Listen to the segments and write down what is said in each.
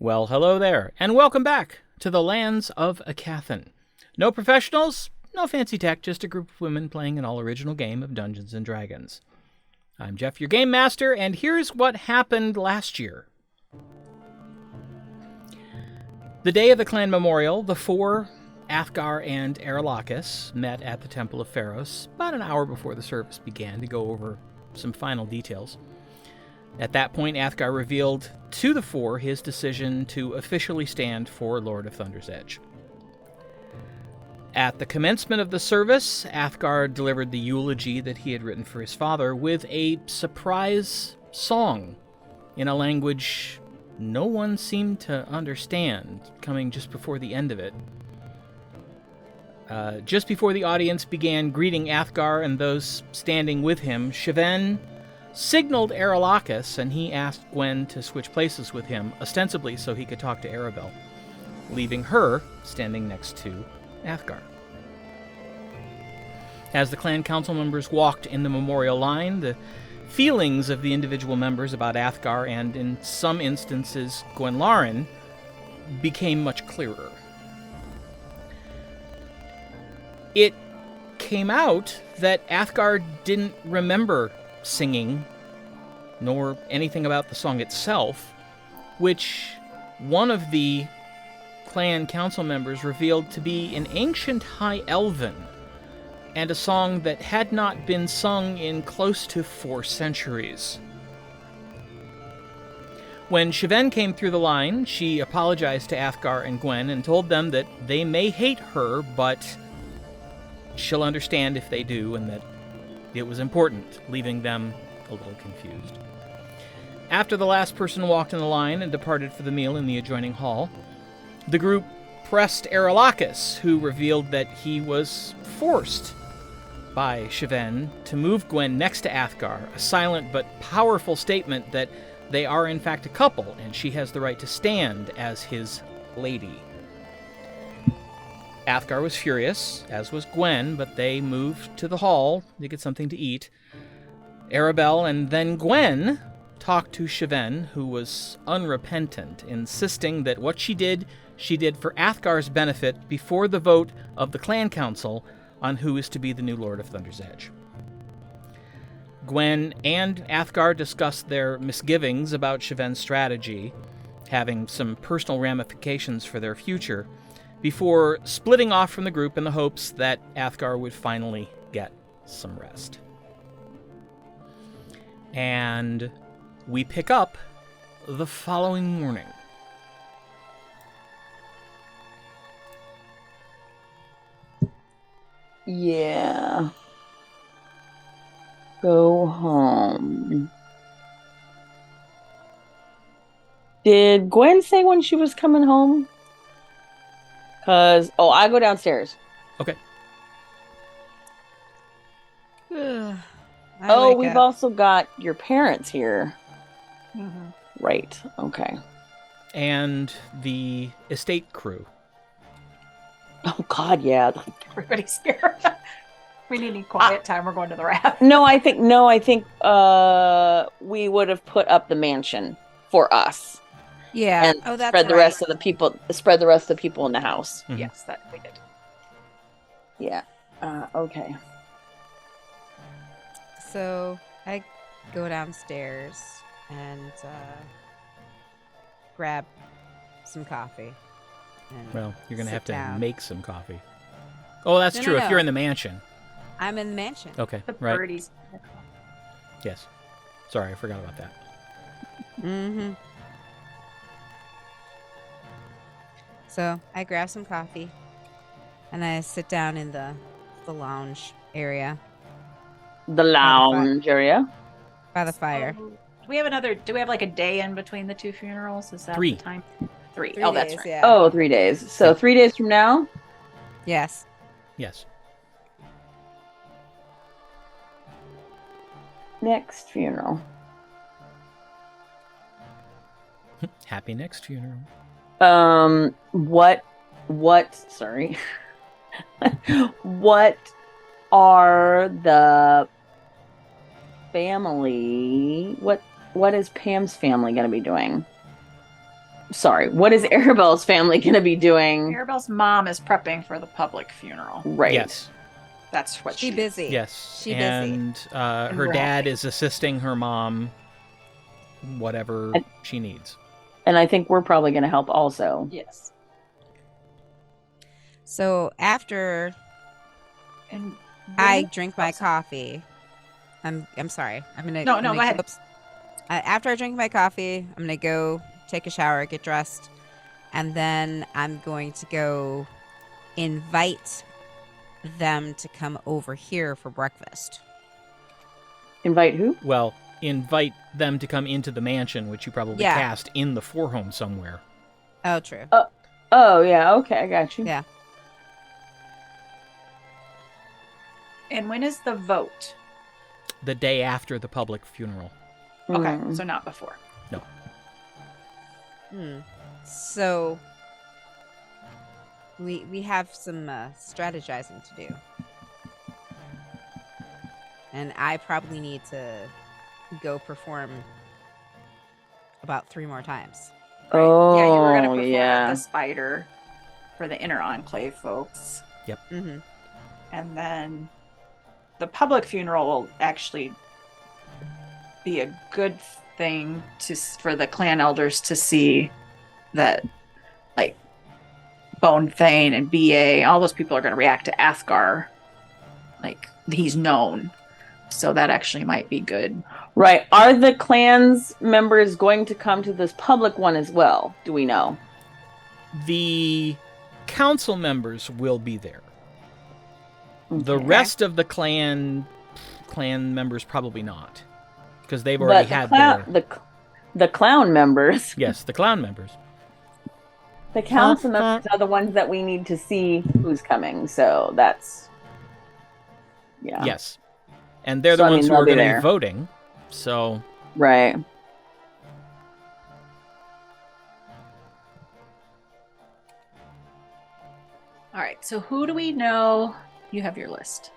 Well, hello there, and welcome back to the lands of Aecathan. No professionals, no fancy tech, just a group of women playing an all-original game of Dungeons & Dragons. I'm Jeff, your game master, and here's what happened last year. The day of the clan memorial, the four, Athgar and Aralahkis, met at the Temple of Pharos about an hour before the service began to go over some final details. At that point, Athgar revealed to the four his decision to officially stand for Lord of Thunder's Edge. At the commencement of the service, Athgar delivered the eulogy that he had written for his father with a surprise song in a language no one seemed to understand, coming just before the end of it. Just before the audience began greeting Athgar and those standing with him, Sheven signaled Aralahkis, and he asked Gwen to switch places with him, ostensibly so he could talk to Aribell, leaving her standing next to Athgar. As the clan council members walked in the memorial line, the feelings of the individual members about Athgar and, in some instances, Gwen became much clearer. It came out that Athgar didn't remember singing, nor anything about the song itself, which one of the clan council members revealed to be an ancient High Elven, and a song that had not been sung in close to 4 centuries. When Sheven came through the line, she apologized to Athgar and Gwen and told them that they may hate her, but she'll understand if they do, and that it was important, leaving them a little confused. After the last person walked in the line and departed for the meal in the adjoining hall, the group pressed Aralahkis, who revealed that he was forced by Sheven to move Gwen next to Athgar, a silent but powerful statement that they are in fact a couple, and she has the right to stand as his lady. Athgar was furious, as was Gwen, but they moved to the hall to get something to eat. Aribell and then Gwen talked to Sheven, who was unrepentant, insisting that what she did for Athgar's benefit before the vote of the clan council on who is to be the new Lord of Thunder's Edge. Gwen and Athgar discussed their misgivings about Sheven's strategy, having some personal ramifications for their future, before splitting off from the group in the hopes that Athgar would finally get some rest. And we pick up the following morning. Yeah. Go home. Did Gwen say when she was coming home? I go downstairs. Okay. We've also got your parents here. Mm-hmm. Right. Okay. And the estate crew. Oh, God, yeah. Everybody's here. We need quiet time. We're going to the raft. No, I think we would have put up the mansion for us. Yeah. And spread the rest of the people in the house. Mm-hmm. Yes, that we did. Yeah. Okay. So I go downstairs and grab some coffee. Well, you're going to have to make some coffee. Oh, that's true. If you're in the mansion. I'm in the mansion. Okay, the right. Birdies. Yes. Sorry, I forgot about that. Mm-hmm. So I grab some coffee, and I sit down in the lounge area. The lounge area? By the fire. Do we have like a day in between the 2 funerals? Is that 3. the time? 3. 3 Oh, days, that's right. yeah. Oh, 3 days. So 3 days from now? Yes. Yes. Next funeral. Happy next funeral. Sorry. What are the family, what is Pam's family going to be doing? sorry, what is Arabell's family going to be doing? Arabell's mom is prepping for the public funeral. Right. Yes. That's what She busy. Yes. She busy. And her we're dad happy. is assisting her mom, whatever she needs. And I think we're probably going to help also. Yes. So after And I drink my coffee, I'm sorry. I'm gonna No, go ahead. Oops. After I drink my coffee, I'm gonna go take a shower, get dressed, and then I'm going to go invite them to come over here for breakfast. Invite who? Well, invite them to come into the mansion, which you probably Yeah. cast in the forehome somewhere. Oh, true. Oh, yeah. Okay, I got you. Yeah. And when is the vote? The day after the public funeral. Okay, Mm. so not before. No. So we have some strategizing to do, and I probably need to go perform about 3 more times. Oh, Yeah, you were going to perform yeah. at the spider for the inner enclave folks. Mm-hmm. And then the public funeral will actually be a good thing for the clan elders to see that, like, Bone Thane and BA, all those people are going to react to Athgar. Like, he's known. So that actually might be good. Right. Are the clan's members going to come to this public one as well? Do we know? The council members will be there. The Okay. rest of the clan members probably not, because they've already had their... the clown members. Yes, the clown members. The council members are the ones that we need to see who's coming. So that's yeah. Yes. And they're So, the I ones mean, who are they'll be going to there. be voting. So, Right. All right, so who do we know? You have your list.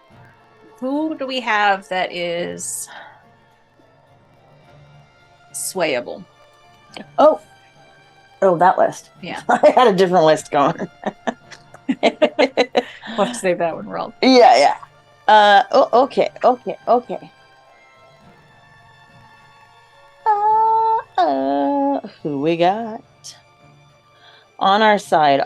Who do we have that is swayable? Oh, that list. Yeah. I had a different list going. Let's save that one, Roll. Yeah. Okay. Who we got? On our side,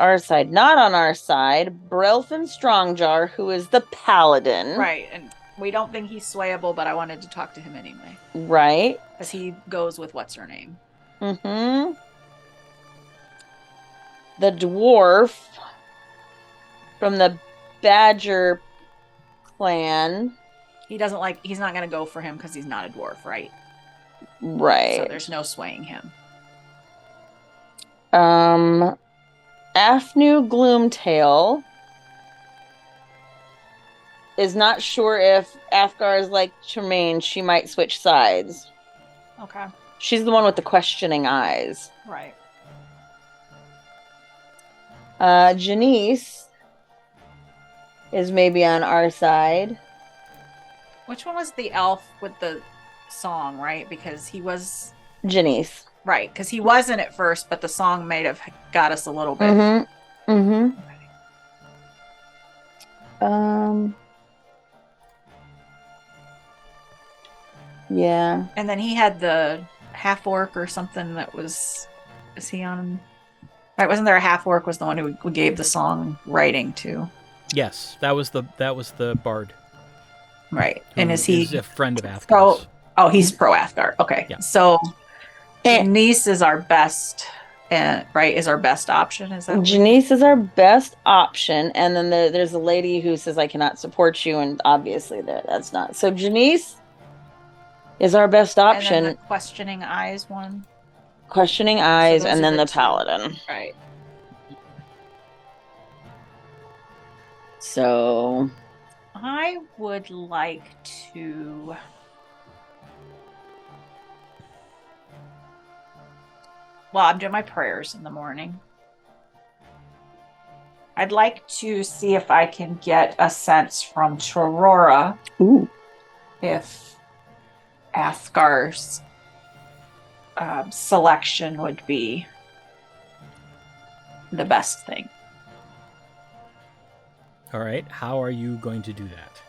not on our side, Brelfin Strongjar, who is the paladin. Right, and we don't think he's swayable, but I wanted to talk to him anyway. Right. Because he goes with what's her name. Mm-hmm. The dwarf from the Badger clan. He's not going to go for him because he's not a dwarf, right? Right. So there's no swaying him. Afnu Gloomtail is not sure if Athgar is like Tremaine. She might switch sides. Okay. She's the one with the questioning eyes. Right. Janice is maybe on our side. Which one was the elf with the song, right? Because he was... Janice. Right, because he wasn't at first, but the song might have got us a little bit. Yeah. And then he had the half-orc or something that was... Is he on... Right, wasn't there a half-orc was the one who we gave the song writing to? yes, that was the bard. Right. who And is he... a friend of Athgar's. Oh, he's pro-Athgar. Okay. Yeah. So, Janice is our best... right, is our best option, is that? Janice is our best option, and then there's a lady who says I cannot support you, and obviously that's not. So Janice is our best option. And then the questioning eyes one. Questioning eyes, those and are then the the two. paladin. Right. So I would like to... Well, I'm doing my prayers in the morning. I'd like to see if I can get a sense from Trorora if Athgar's selection would be the best thing. All right. How are you going to do that?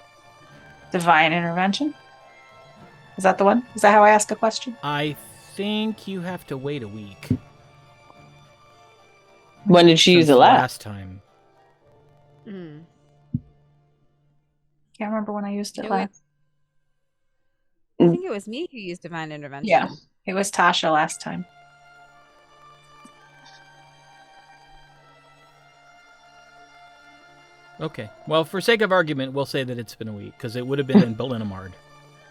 Divine intervention? Is that the one? Is that how I ask a question? I think you have to wait a week. When did she use Since it the last? time. Mm. Can't remember when I used it It last. I think it was me who used divine intervention. Yeah, it was Tasha last time. Okay. Well, for sake of argument, we'll say that it's been a week because it would have been in Belinamard.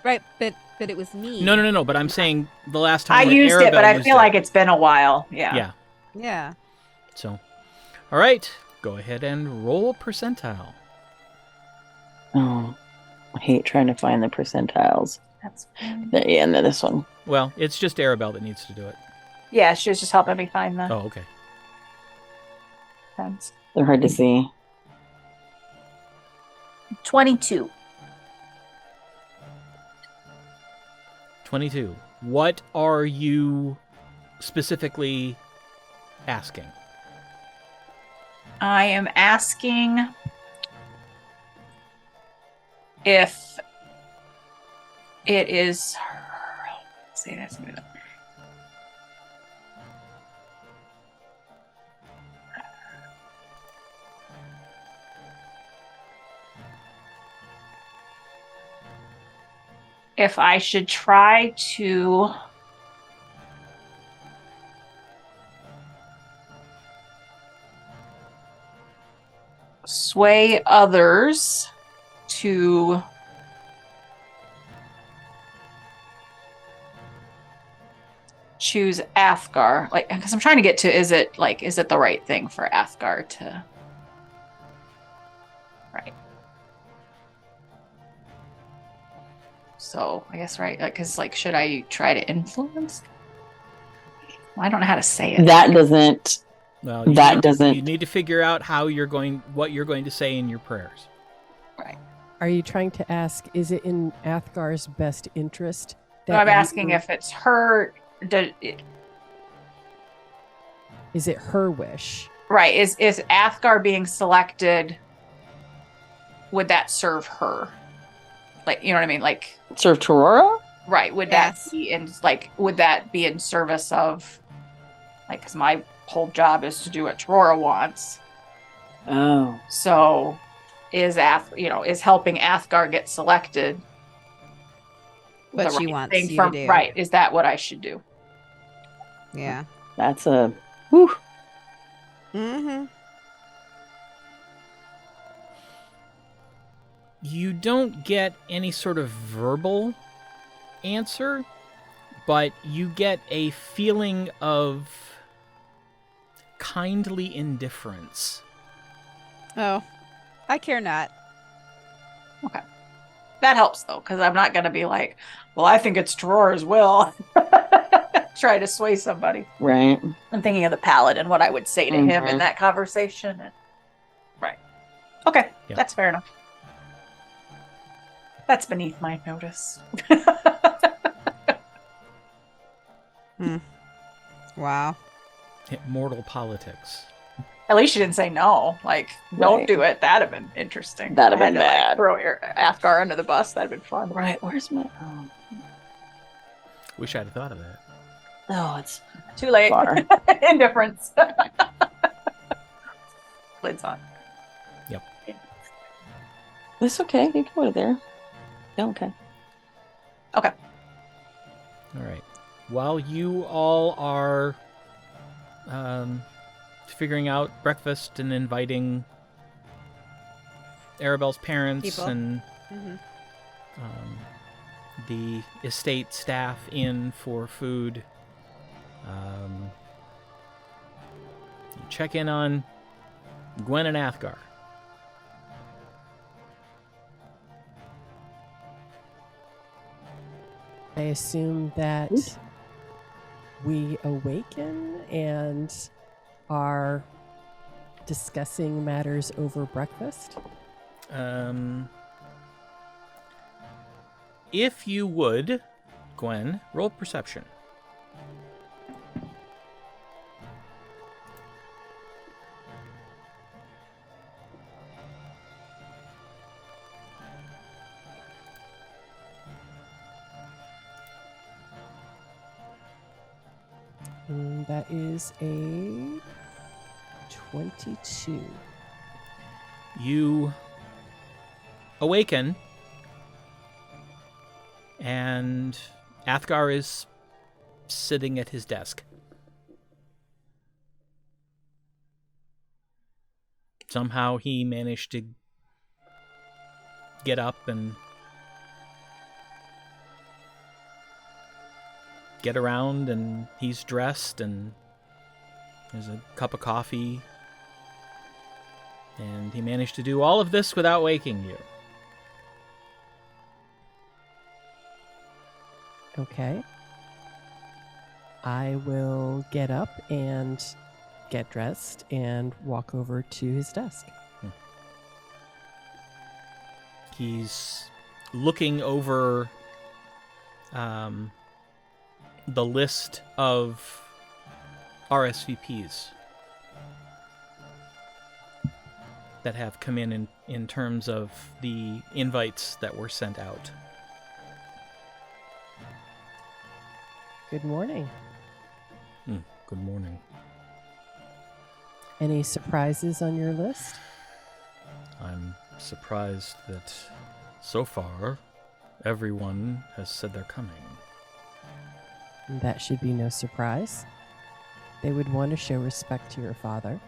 Right, but it was me. No. But I'm saying the last time I when used it, but Aribell I used feel it. like it's been a while. Yeah. Yeah. Yeah. So, all right. Go ahead and roll percentile. Oh, I hate trying to find the percentiles. That's Yeah, and then this one. Well, it's just Aribell that needs to do it. yeah, she was just helping me find the Oh, okay. friends. They're hard to see. 22. 22. What are you specifically asking? I am asking if it is her. Say that's good. If I should try to sway others to choose Athgar, like, because I'm trying to get to is it the right thing for Athgar to right. So I guess right, because should I try to influence? Well, I don't know how to say it. That doesn't. Well, doesn't. You need to figure out what you're going to say in your prayers. Right. Are you trying to ask, is it in Athgar's best interest? So I'm asking if it's her. Is it her wish? Right. Is Athgar being selected? Would that serve her? Like, you know what I mean? Like, Serve Torora? right. Would Yes. that be in would that be in service of because my whole job is to do what Torora wants. Oh. So is helping Athgar get selected What the she right wants thing you to do. right? Is that what I should do? Yeah. That's a. Whew. Mm-hmm. You don't get any sort of verbal answer, but you get a feeling of kindly indifference. Oh, I care not. Okay. That helps though, because I'm not gonna be like, well, I think it's Torora's will. Try to sway somebody. Right. I'm thinking of the paladin, what I would say to him in that conversation. Right. Okay, Yeah. That's fair enough. That's beneath my notice. Wow. Mortal politics. At least you didn't say no. Like, don't Right. do it. That'd have been interesting. That'd have I had been to, bad. throw your Athgar under the bus. That'd been fun. Right. Where's my. Oh, Wish I'd have thought of that. it's Too late. far. Indifference. Lid's on. It's okay. You can go there. Yeah, okay. Okay. All right. While you all are figuring out breakfast and inviting Arabelle's parents People. and Mm-hmm. the estate staff in for food, you check in on Gwen and Athgar. I assume that we awaken and are discussing matters over breakfast. If you would, Gwen, roll perception. That is a 22. You awaken, and Athgar is sitting at his desk. Somehow he managed to get up and get around, and he's dressed, and there's a cup of coffee, and he managed to do all of this without waking you. Okay. I will get up and get dressed and walk over to his desk. He's looking over the list of RSVPs that have come in terms of the invites that were sent out. Good morning. Good morning. Any surprises on your list? I'm surprised that so far everyone has said they're coming. That should be no surprise. They would want to show respect to your father.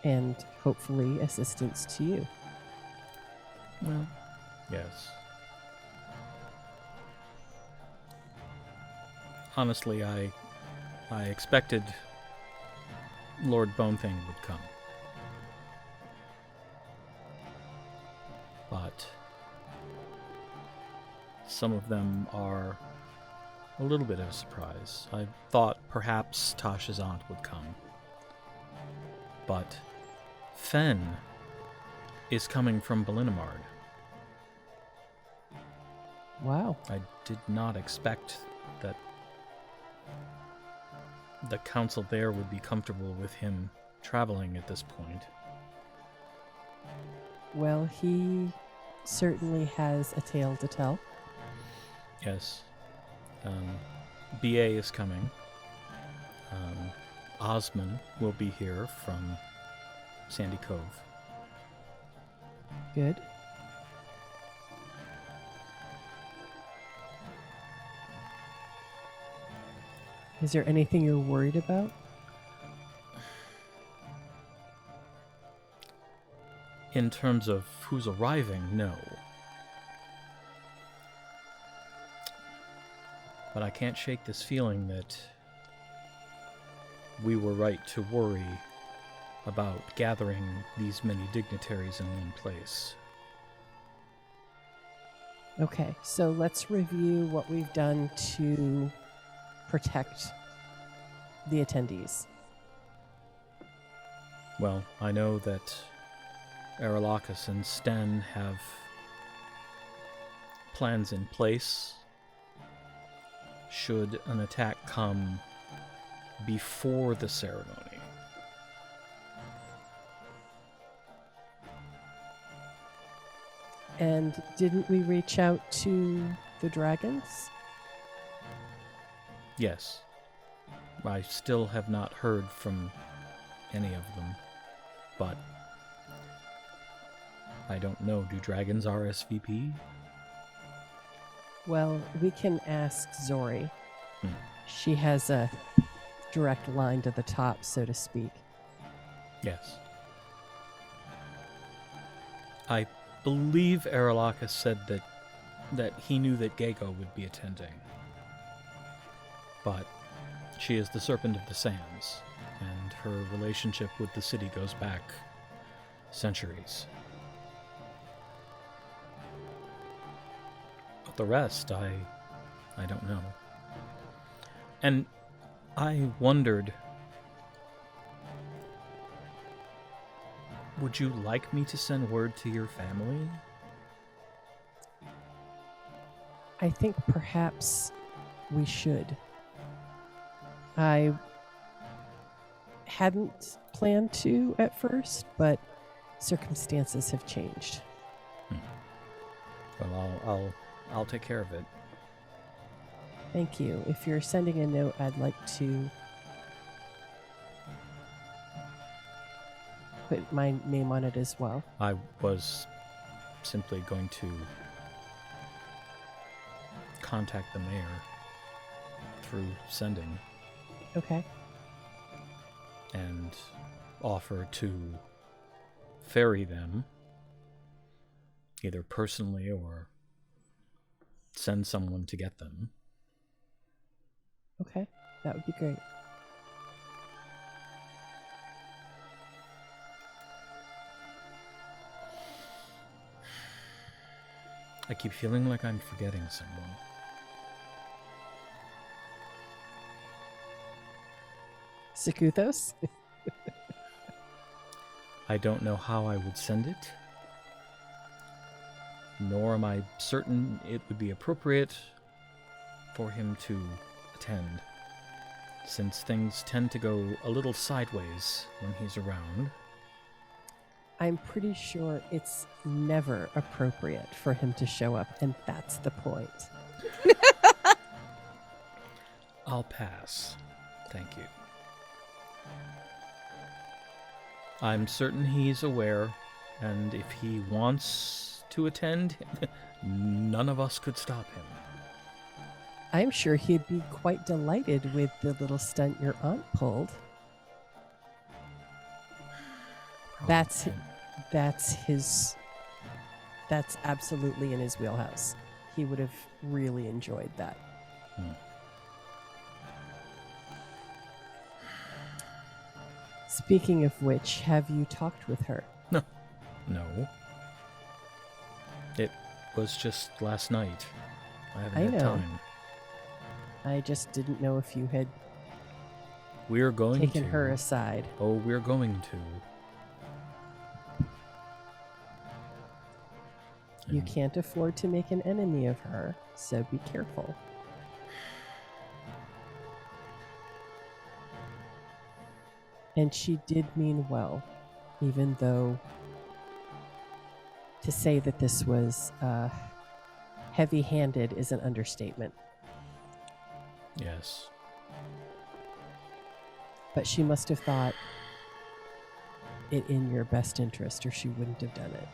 And hopefully assistance to you. Well, yes. Honestly, I expected Lord Bonething would come. But some of them are a little bit of a surprise. I thought perhaps Tasha's aunt would come. But Fen is coming from Belinamard. Wow. I did not expect that the council there would be comfortable with him traveling at this point. Well, he certainly has a tale to tell. Yes. BA is coming. Osman will be here from Sandy Cove. Good. Is there anything you're worried about? In terms of who's arriving, no. But I can't shake this feeling that we were right to worry about gathering these many dignitaries in one place. Okay, so let's review what we've done to protect the attendees. Well, I know that Aralahkis and Sten have plans in place should an attack come before the ceremony. And didn't we reach out to the dragons? Yes. I still have not heard from any of them, but I don't know. Do dragons RSVP? Well, we can ask Zori. She has a direct line to the top, so to speak. Yes. I believe Aralahkis said that he knew that Gego would be attending. But she is the Serpent of the Sands, and her relationship with the city goes back centuries. But the rest, I don't know. And I wondered, would you like me to send word to your family? I think perhaps we should. I hadn't planned to at first, but circumstances have changed. Well, I'll take care of it. Thank you. If you're sending a note, I'd like to put my name on it as well. I was simply going to contact the mayor through sending Okay. and offer to ferry them, either personally or send someone to get them. Okay. That would be great. I keep feeling like I'm forgetting someone. Sikuthos? I don't know how I would send it, nor am I certain it would be appropriate for him to attend, since things tend to go a little sideways when he's around. I'm pretty sure it's never appropriate for him to show up, and that's the point. I'll pass. Thank you. I'm certain he's aware, and if he wants to attend, none of us could stop him. I'm sure he'd be quite delighted with the little stunt your aunt pulled. That's absolutely in his wheelhouse. He would have really enjoyed that. Speaking of which, have you talked with her? No. It was just last night. I haven't I had know. time. I just didn't know if you had We're going taken to. her aside. Oh, we're going to. You And can't afford to make an enemy of her, so be careful. And she did mean well, even though to say that this was heavy-handed is an understatement. Yes. But she must have thought it in your best interest, or she wouldn't have done it.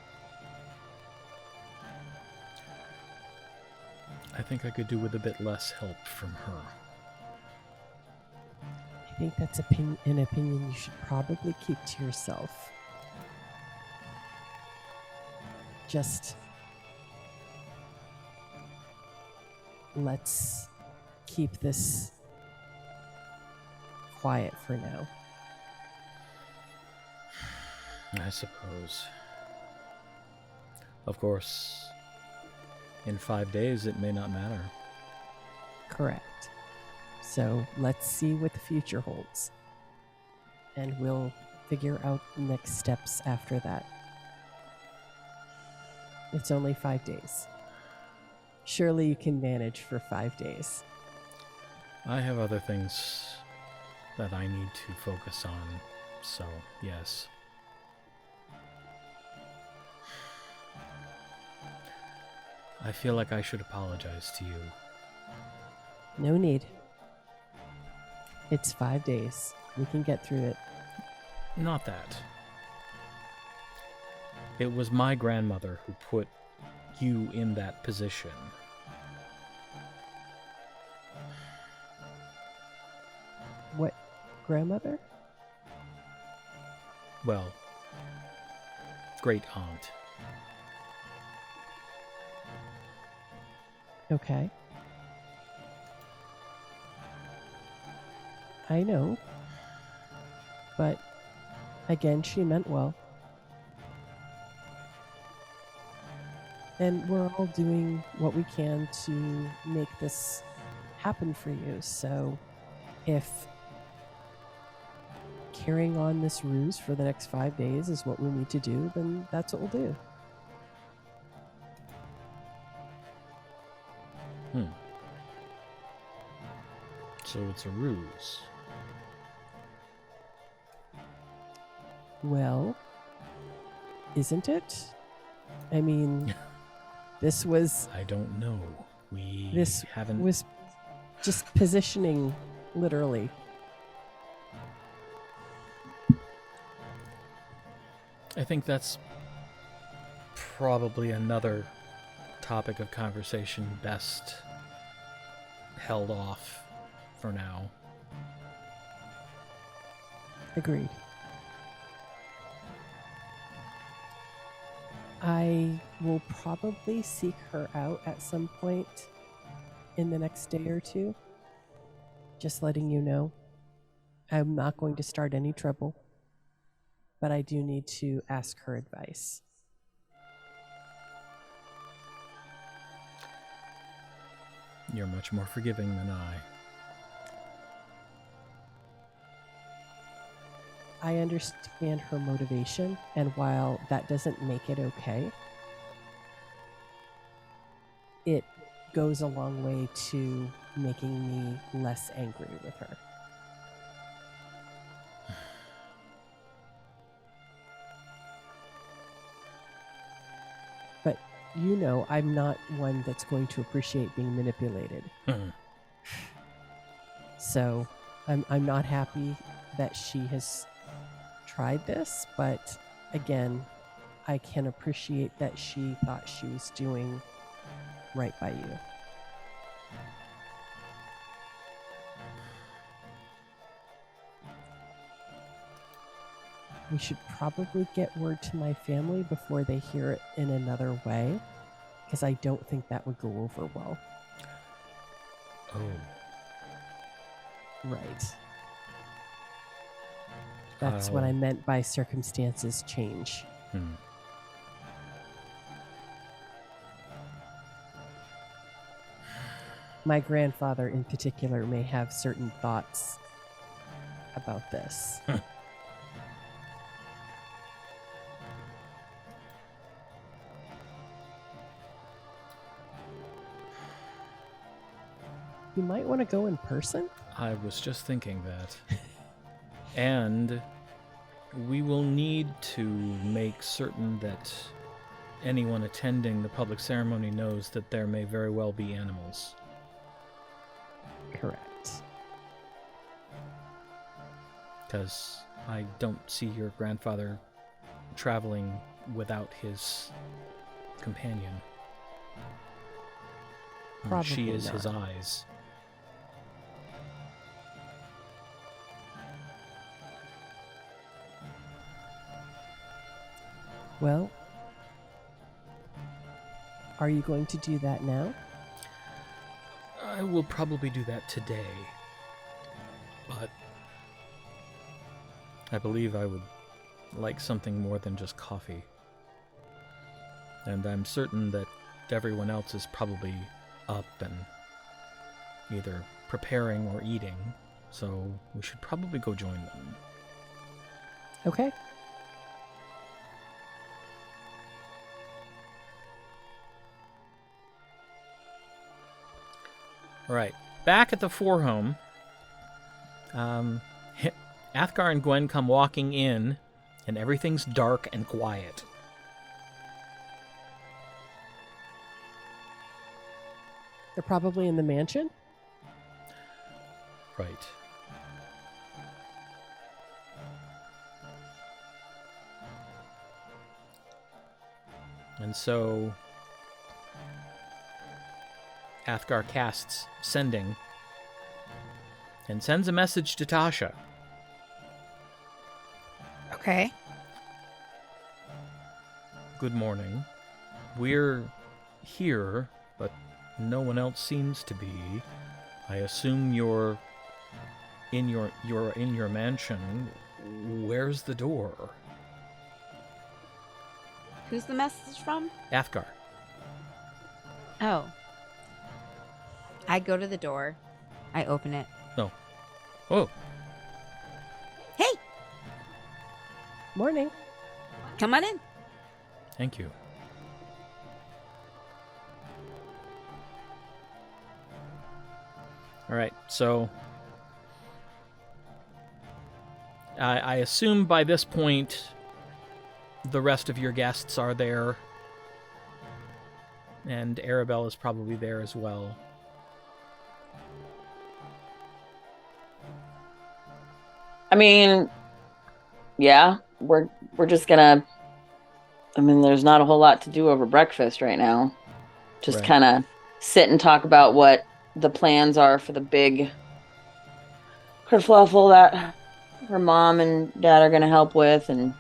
I think I could do with a bit less help from her. I think that's an opinion you should probably keep to yourself. Just let's keep this quiet for now. I suppose. Of course, in 5 days it may not matter. Correct. So let's see what the future holds. And we'll figure out next steps after that. It's only 5 days. Surely you can manage for 5 days. I have other things that I need to focus on, so yes. I feel like I should apologize to you. No need. It's 5 days. We can get through it. Not that. It was my grandmother who put you in that position. What, grandmother? Well, great aunt. Okay. I know. But again, she meant well. And we're all doing what we can to make this happen for you. So if carrying on this ruse for the next 5 days is what we need to do, then that's what we'll do. So it's a ruse. Well, isn't it? I mean, this was I don't know. We This haven't was Just positioning, literally. I think that's probably another topic of conversation best held off for now. Agreed. I will probably seek her out at some point in the next day or two. Just letting you know. I'm not going to start any trouble, but I do need to ask her advice. You're much more forgiving than I. I understand her motivation, and while that doesn't make it okay, it goes a long way to making me less angry with her. But you know, I'm not one that's going to appreciate being manipulated. So I'm not happy that she has tried this, but again, I can appreciate that she thought she was doing right by you. We should probably get word to my family before they hear it in another way, because I don't think that would go over well. Oh. Right. That's what I meant by circumstances change. My grandfather in particular may have certain thoughts about this. You might want to go in person? I was just thinking that. And we will need to make certain that anyone attending the public ceremony knows that there may very well be animals. Correct. Because I don't see your grandfather traveling without his companion. Probably she is not. his eyes. Well, are you going to do that now? I will probably do that today. But I believe I would like something more than just coffee. And I'm certain that everyone else is probably up and either preparing or eating, so we should probably go join them. Okay. All right, back at the Forehome, Athgar and Gwen come walking in, and everything's dark and quiet. They're probably in the mansion? Right. And so Athgar casts Sending and sends a message to Tasha. Okay. Good morning. We're here, but no one else seems to be. I assume you're in your mansion. Where's the door? Who's the message from? Athgar. Oh. I go to the door. I open it. No. Oh. Hey! Morning. Come on in. Thank you. All right, so I assume by this point the rest of your guests are there, and Aribell is probably there as well. I mean, yeah, we're just gonna. I mean, there's not a whole lot to do over breakfast right now. Just Right. kind of sit and talk about what the plans are for the big kerfluffle that her mom and dad are gonna help with, and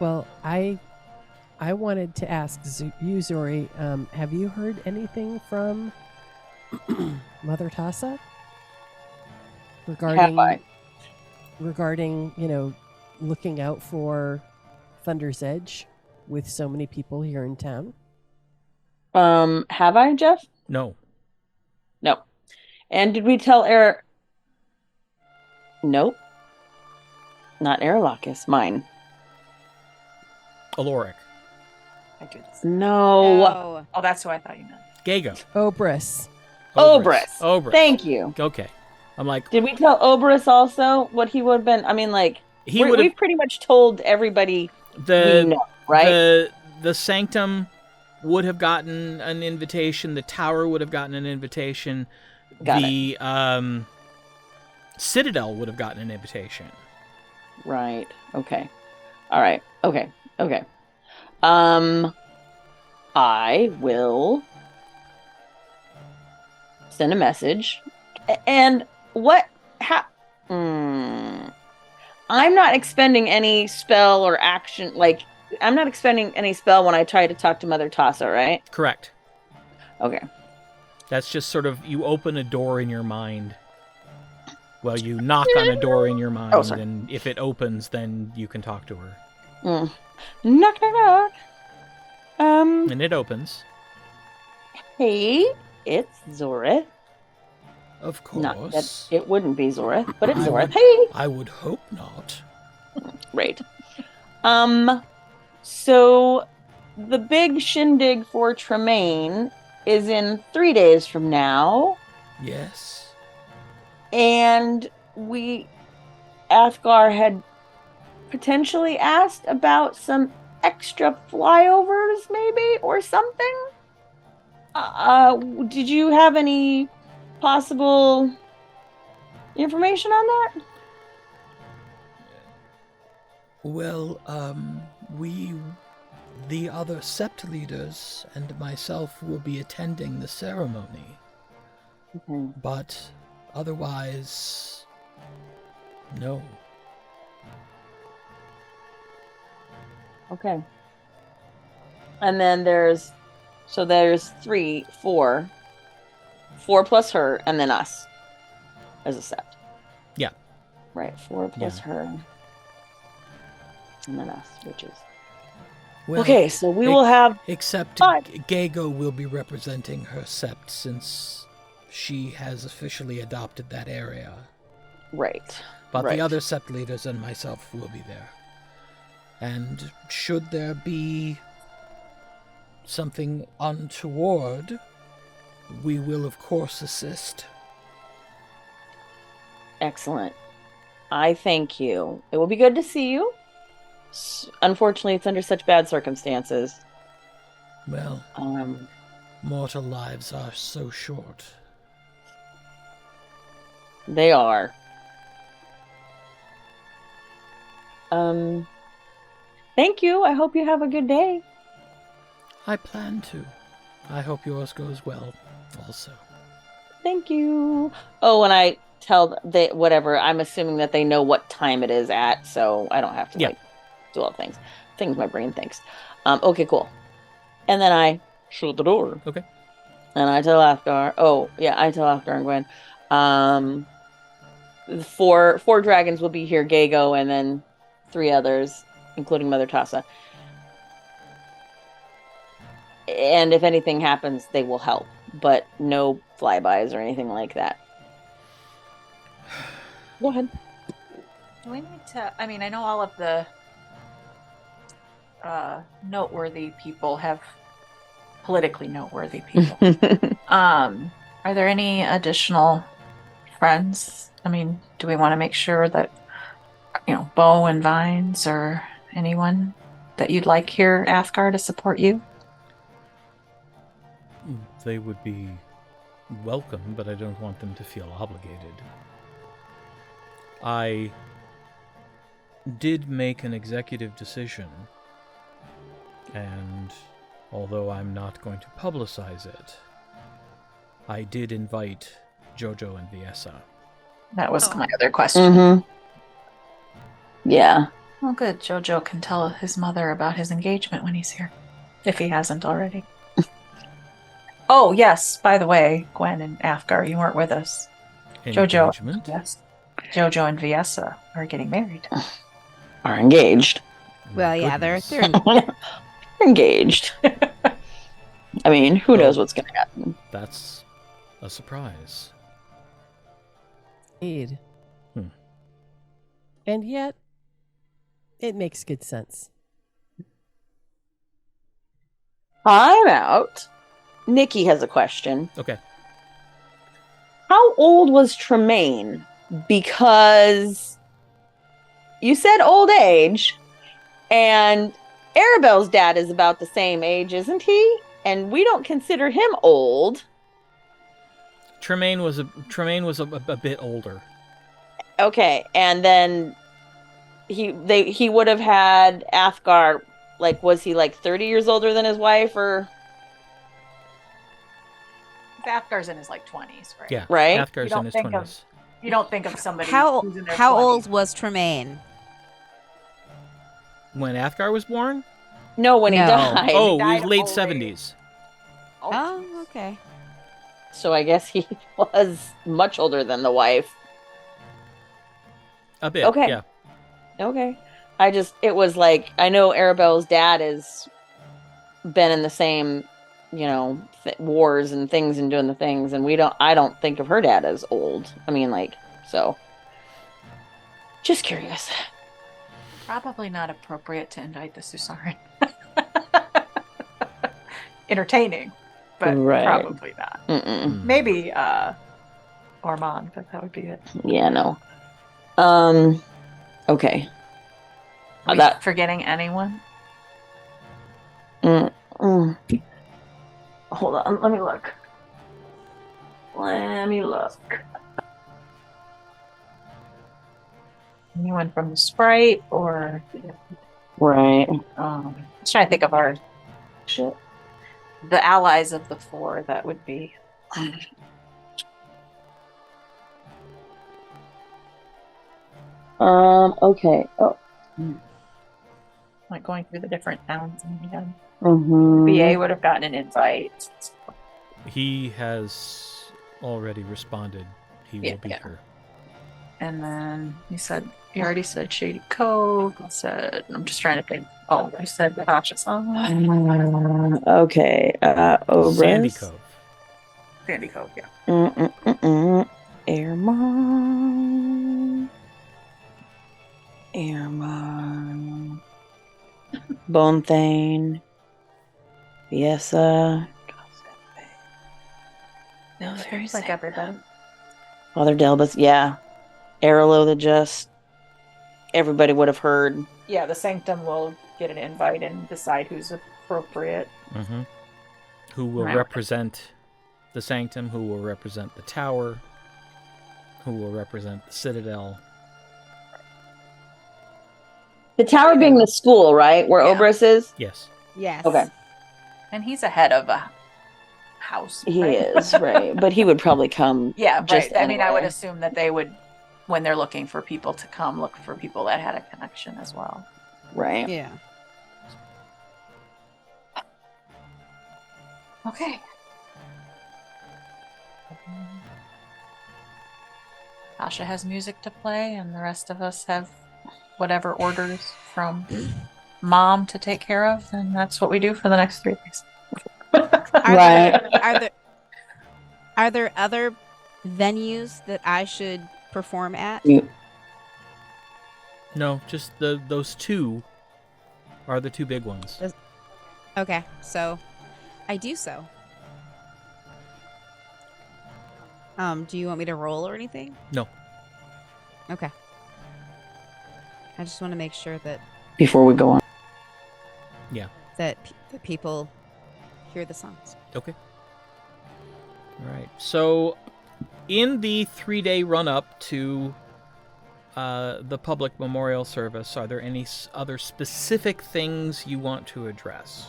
Well, I wanted to ask you, Zori, have you heard anything from Mother Tassa have I? regarding, looking out for Thunder's Edge with so many people here in town? Have I, Jeff? No. No. And did we tell Eric? Nope. Not Aralahkis, mine. Aloric. I do this. No. Oh. Oh, that's who I thought you meant. Gago. Obrys. Obrys. Obrys. Thank you. Okay. I'm like, Did we tell Obrys also what he would have been? I mean, like, he would have we've pretty much told everybody we the know, right? the sanctum would have gotten an invitation. The tower would have gotten an invitation. Got the citadel would have gotten an invitation. Right. Okay. All right. Okay. Okay. I will send a message. And what? I'm not expending any spell or action. Like, I'm not expending any spell when I try to talk to Mother Tassa, right? Correct. Okay. That's just sort of, you open a door in your mind. Well, you knock on a door in your mind, Oh, sorry. and if it opens, then you can talk to her. Knock, knock, knock. And it opens. Hey, it's Zorith. Of Not course. that it wouldn't be Zorith, but it's I Zorith. would- Hey, I would hope not. right. So the big shindig for Tremaine is in 3 days from now, Yes. and Athgar had potentially asked about some extra flyovers, maybe, or something. Did you have any possible information on that? Well, the other sept leaders and myself will be attending the ceremony, Okay. but otherwise, no. Okay. And then there's 4 plus her, and then us as a sept. Yeah. Right, 4 plus Yeah. her, and then us, which is Well, okay. So we ex- will have Except But- Gago will be representing her sept since she has officially adopted that area. right. But Right. the other sept leaders and myself will be there. And should there be something untoward, we will of course assist. Excellent. I thank you. It will be good to see you. Unfortunately, it's under such bad circumstances. Well, Um, mortal lives are so short. they are. Thank you. I hope you have a good day. I plan to. I hope yours goes well also. Thank you. Oh, and I tell whatever. I'm assuming that they know what time it is at, so I don't have to Yeah. do all the things my brain thinks. Okay, cool. And then I shut the door. Okay. And I tell Athgar. Oh, yeah, I tell Athgar and Gwen. Four dragons will be here, Gago, and then 3 others, including Mother Tassa. And if anything happens, they will help, but no flybys or anything like that. Go ahead. Do we need to? I mean, I know all of the noteworthy people have politically noteworthy people. Are there any additional friends? I mean, do we want to make sure that Bo and Vines or anyone that you'd like here, Athgar, to support you? They would be welcome, but I don't want them to feel obligated. I did make an executive decision, and although I'm not going to publicize it, I did invite Jojo and Viessa. That was my other question. Mm-hmm. Yeah. Well, good. Jojo can tell his mother about his engagement when he's here, if he hasn't already. Oh, yes. By the way, Gwen and Afgar, you weren't with us. Engagement? Yes. Jojo and Viessa are getting married. Are engaged. Well, yeah, Goodness. they're They're engaged. I mean, who knows what's going to happen? That's a surprise. Aid. Hmm. And yet, it makes good sense. I'm out. Nikki has a question. Okay. How old was Tremaine? Because you said old age, and Arabell's dad is about the same age, isn't he? And we don't consider him old. Tremaine was a bit older. Okay, and then he would have had Athgar. Like, was he like 30 years older than his wife, or? Afgar's in his 20s, right? Yeah. Right? Athgar's You in his don't think 20s. You don't think of somebody how who's in their how 20s. old was Tremaine? When Athgar was born? No, when he No. died. Oh, died late old age. 70s. Oh, okay. So I guess he was much older than the wife. A bit, Okay. yeah. Okay. It was like, I know Arabell's dad has been in the same, wars and things and doing the things, and I don't think of her dad as old. I mean, so. Just curious. Probably not appropriate to indict the Susarin. Entertaining, but Right. probably not. Mm-mm. Maybe Ormond, but that would be it. Yeah, no. Okay. Are we forgetting anyone? Mm. Hold on, let me look. Anyone from the Sprite or Right. I was trying to think of our Shit. the allies of the four that would be. Okay. Oh. Like going through the different towns and again. Mm-hmm. BA would have gotten an invite. He has already responded. He will be Yeah. here. And then you already said Shady Cove. I'm just trying to think. Oh, you said Cautious Island. Okay. Obras. Sandy Cove. Sandy Cove, yeah. Airmon. Bonethane. Viessa. No, seems like everybody. Father Delbus. Yeah. Aralo the Just. Everybody would have heard. Yeah, the Sanctum will get an invite and decide who's appropriate. Mm-hmm. Who will Right. represent the Sanctum, who will represent the Tower, who will represent the Citadel. The tower being the school, right? Where Yeah. Obras is? Yes. Yes. Okay. And he's a head of a house. He right? is, right. But he would probably come. Yeah, just right. I mean, I would anyway. assume that they would, when they're looking for people to come, look for people that had a connection as well. Right. Yeah. Okay. Tasha has music to play, and the rest of us have whatever orders from Mom to take care of, and that's what we do for the next 3 days. Are there other venues that I should perform at? No, just those two are the two big ones. Okay, so I do so. Do you want me to roll or anything? No. Okay. I just want to make sure that Before we go on. that people hear the songs. Okay. All right. So, in the 3-day run-up to the public memorial service, are there any other specific things you want to address?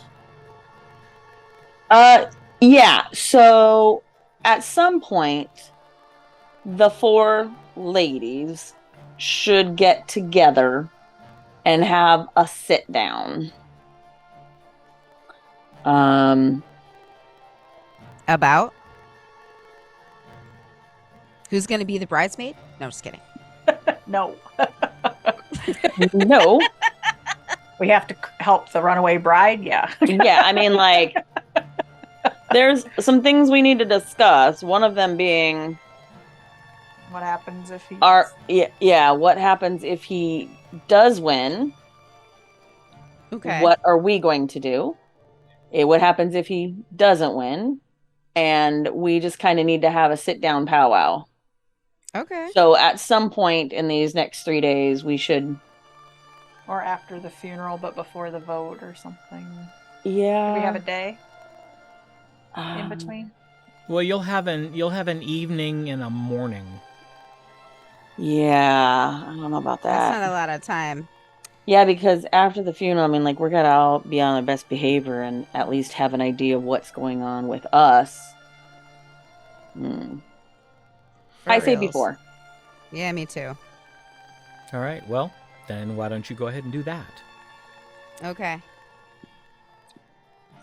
Yeah. So at some point, the 4 ladies should get together and have a sit down. About? Who's going to be the bridesmaid? No, just kidding. No. No. We have to help the runaway bride? Yeah. Yeah, I mean, like, there's some things we need to discuss. One of them being What happens if he... what happens if he does win? Okay. What are we going to do? What happens if he doesn't win? And we just kind of need to have a sit-down powwow. Okay. So at some point in these next 3 days, we should... Or after the funeral, but before the vote or something. Yeah. Do we have a day in Um, between? Well, you'll have an evening and a morning. Yeah, I don't know about that. That's not a lot of time. Yeah, because after the funeral, I mean, like, we're gonna all be on our best behavior and at least have an idea of what's going on with us. For I say reals. before. Yeah, me too. All right, well, then why don't you go ahead and do that? Okay.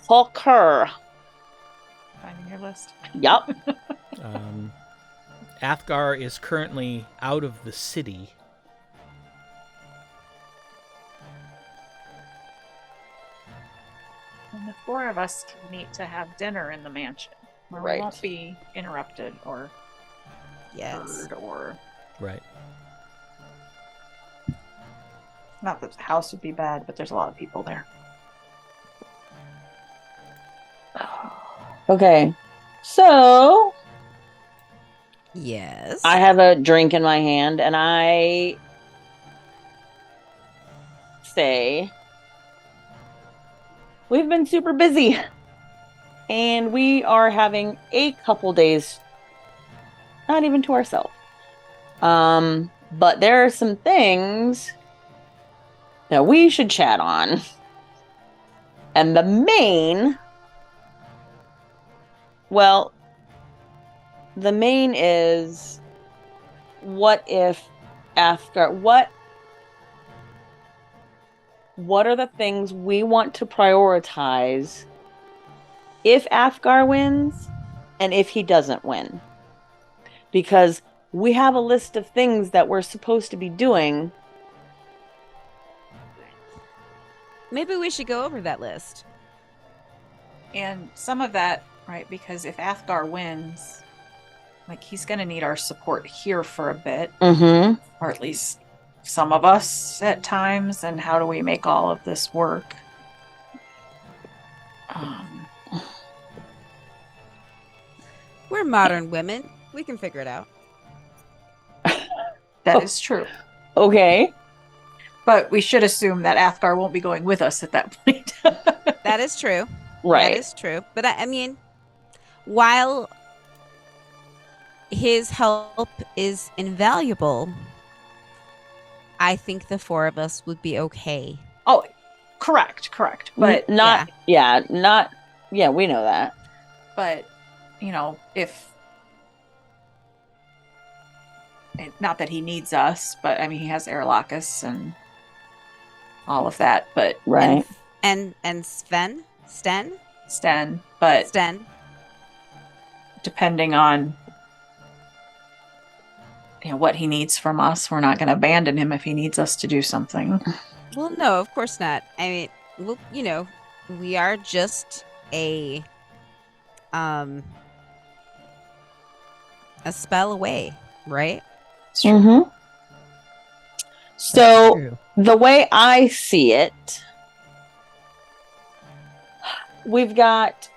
Falker. Finding your list. Yup. Athgar is currently out of the city. And the 4 of us can meet to have dinner in the mansion. Where Right. we won't be interrupted or Yes. heard or... Right. Not that the house would be bad, but there's a lot of people there. Okay. So, Yes. I have a drink in my hand and I say, we've been super busy and we are having a couple days, not even to ourselves. But there are some things that we should chat on. And the main is, what if Athgar, what are the things we want to prioritize if Athgar wins and if he doesn't win? Because we have a list of things that we're supposed to be doing. Maybe we should go over that list. And some of that, right, because if Athgar wins, like, he's going to need our support here for a bit, Mm-hmm. or at least some of us at times. And how do we make all of this work? We're modern women. We can figure it out. That is true. Okay. But we should assume that Athgar won't be going with us at that point. That is true. Right. That is true. But I mean, while his help is invaluable, I think the 4 of us would be okay. Oh, correct. But we know that. But, you know, if... Not that he needs us, but, I mean, he has Aralahkis and all of that, but... Right. And Sten, but Sten. Depending on, you know, what he needs from us, we're not going to abandon him if he needs us to do something. Well, no, of course not. I mean, well, you know, we are just a spell away, right? Mm-hmm. So True. the way I see it, we've got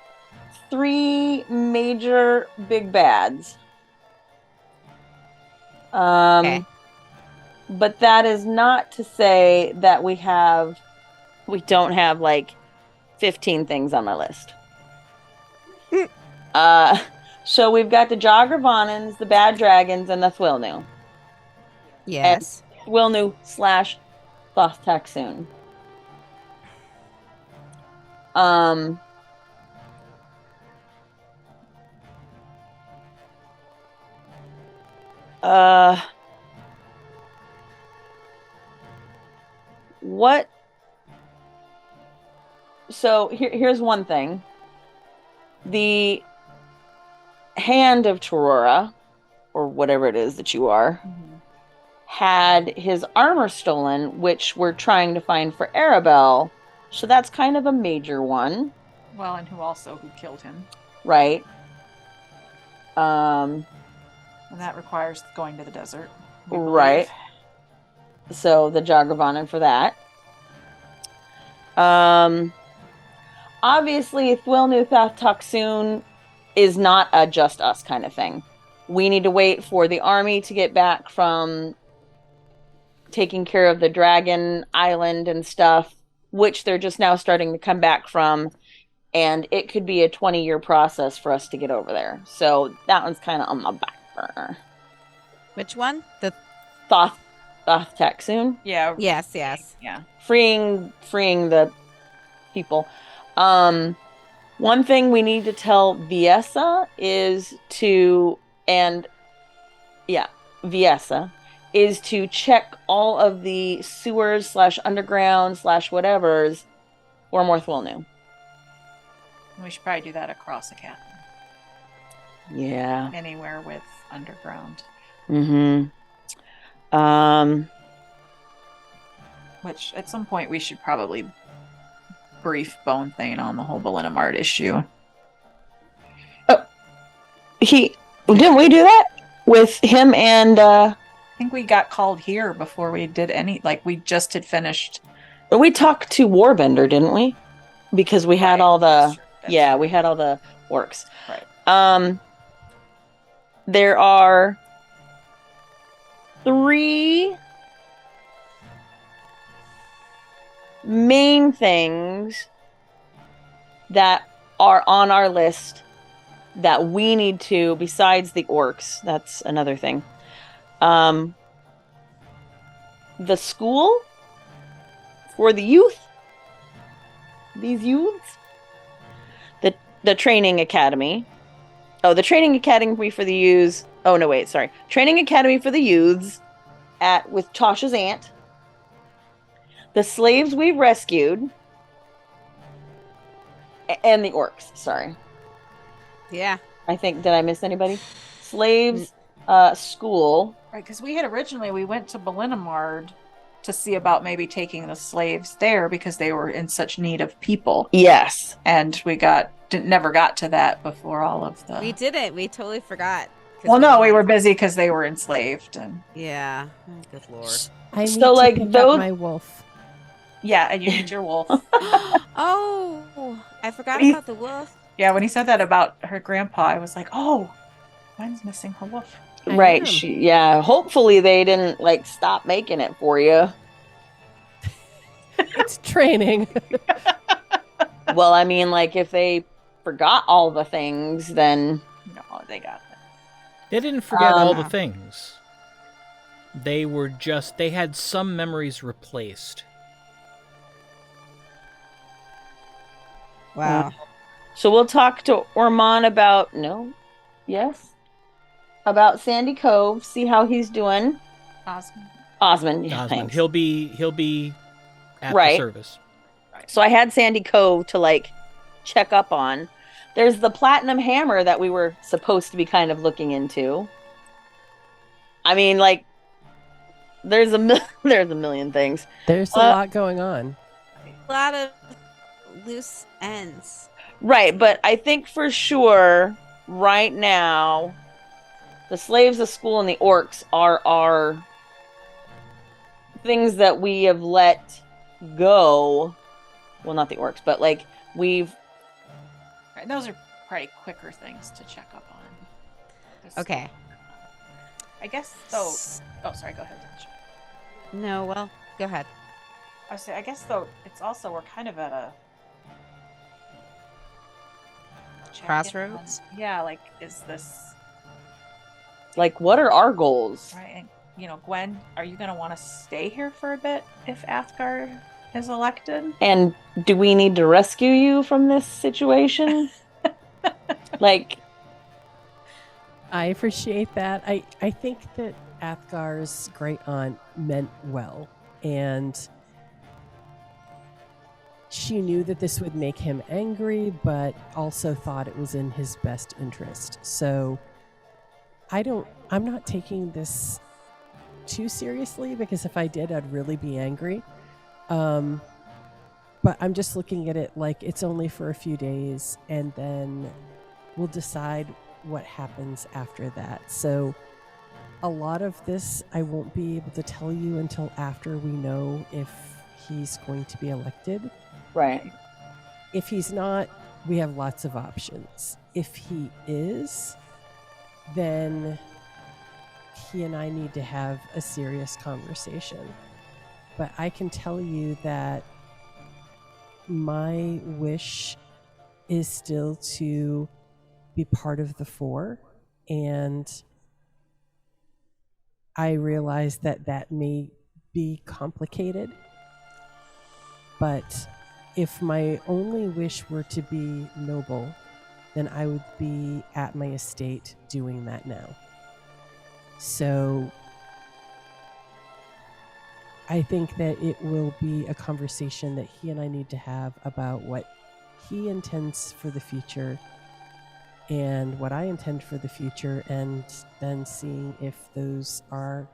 3 major big bads. Okay. But that is not to say that we don't have like 15 things on my list. So we've got the Jogravannans, the Bad Dragons, and the Thwilnu. Yes. Thwilnu / Thoth Taxoon. What? So here's one thing. The Hand of Torora, or whatever it is that you are, had his armor stolen, which we're trying to find for Aribell. So that's kind of a major one. Well, and who killed him. Right. And that requires going to the desert. Right. So the Jogravannan for that. Obviously, Thwilnu Taxoon is not a just us kind of thing. We need to wait for the army to get back from taking care of the Dragon Island and stuff, which they're just now starting to come back from. And it could be a 20-year process for us to get over there. So that one's kind of on my back burner. Which one? The Thoth Taxoon. Yeah. yes. Yeah. Freeing the people. One thing we need to tell Viessa is to check all of the sewers / underground / whatevers for more Thwilnu. We should probably do that across Aecathan. Yeah. Anywhere with underground. Mm-hmm. Which at some point we should probably brief Bone Thane on the whole Belinamart issue. Didn't we do that with him and I think we got called here before we did any, we just had finished. we talked to Warbender, didn't we? Because we had all the we had all the orcs. Right. There are 3 main things that are on our list that we need to, besides the orcs, that's another thing. The school for the youth, these youths, the training academy. Oh, the training academy for the youths. Oh no, wait, sorry. Training academy for the youths with Tasha's aunt. The slaves we've rescued. And the orcs, sorry. Yeah. I think, did I miss anybody? Slaves, school. Right, because we went to Belinamart to see about maybe taking the slaves there because they were in such need of people. Yes. And we never got to that before all of the... We didn't. We totally forgot. Well, no, we were busy because they were enslaved. And yeah. Oh, good lord. I need to pick up my wolf. Yeah, and you need your wolf. Oh, I forgot about the wolf. Yeah, when he said that about her grandpa, I was like, oh, Gwen's missing her wolf. Right. Hopefully they didn't stop making it for you. It's training. Well, I mean, if they forgot all the things, then no, they got it. They didn't forget all the things. They had some memories replaced. Wow. So we'll talk to Orman about about Sandy Cove, see how he's doing. Osmond. Yeah, Osmond. thanks. He'll be at the service. So I had Sandy Cove to check up on. There's the platinum hammer that we were supposed to be kind of looking into. I mean, there's a million things. There's a lot going on. A lot of loose ends. Right, but I think for sure right now the slaves of school and the orcs are our things that we have let go. Well, not the orcs, but we've... Right, those are probably quicker things to check up on. Okay. I guess, though... Oh, sorry, go ahead, Tasha. No, well, go ahead. I guess, though, it's also, we're kind of at a... Crossroads? Yeah, is this... what are our goals? Right, Gwen, are you going to want to stay here for a bit if Athgar is elected? And do we need to rescue you from this situation? Like, I appreciate that. I think that Athgar's great aunt meant well, and she knew that this would make him angry, but also thought it was in his best interest. So I'm not taking this too seriously, because if I did, I'd really be angry. But I'm just looking at it like it's only for a few days, and then we'll decide what happens after that. So a lot of this I won't be able to tell you until after we know if he's going to be elected. right. If he's not, we have lots of options. If he is, then he and I need to have a serious conversation. But I can tell you that my wish is still to be part of the Four, and I realize that that may be complicated, but if my only wish were to be noble, then I would be at my estate doing that now. So I think that it will be a conversation that he and I need to have about what he intends for the future and what I intend for the future, and then seeing if those are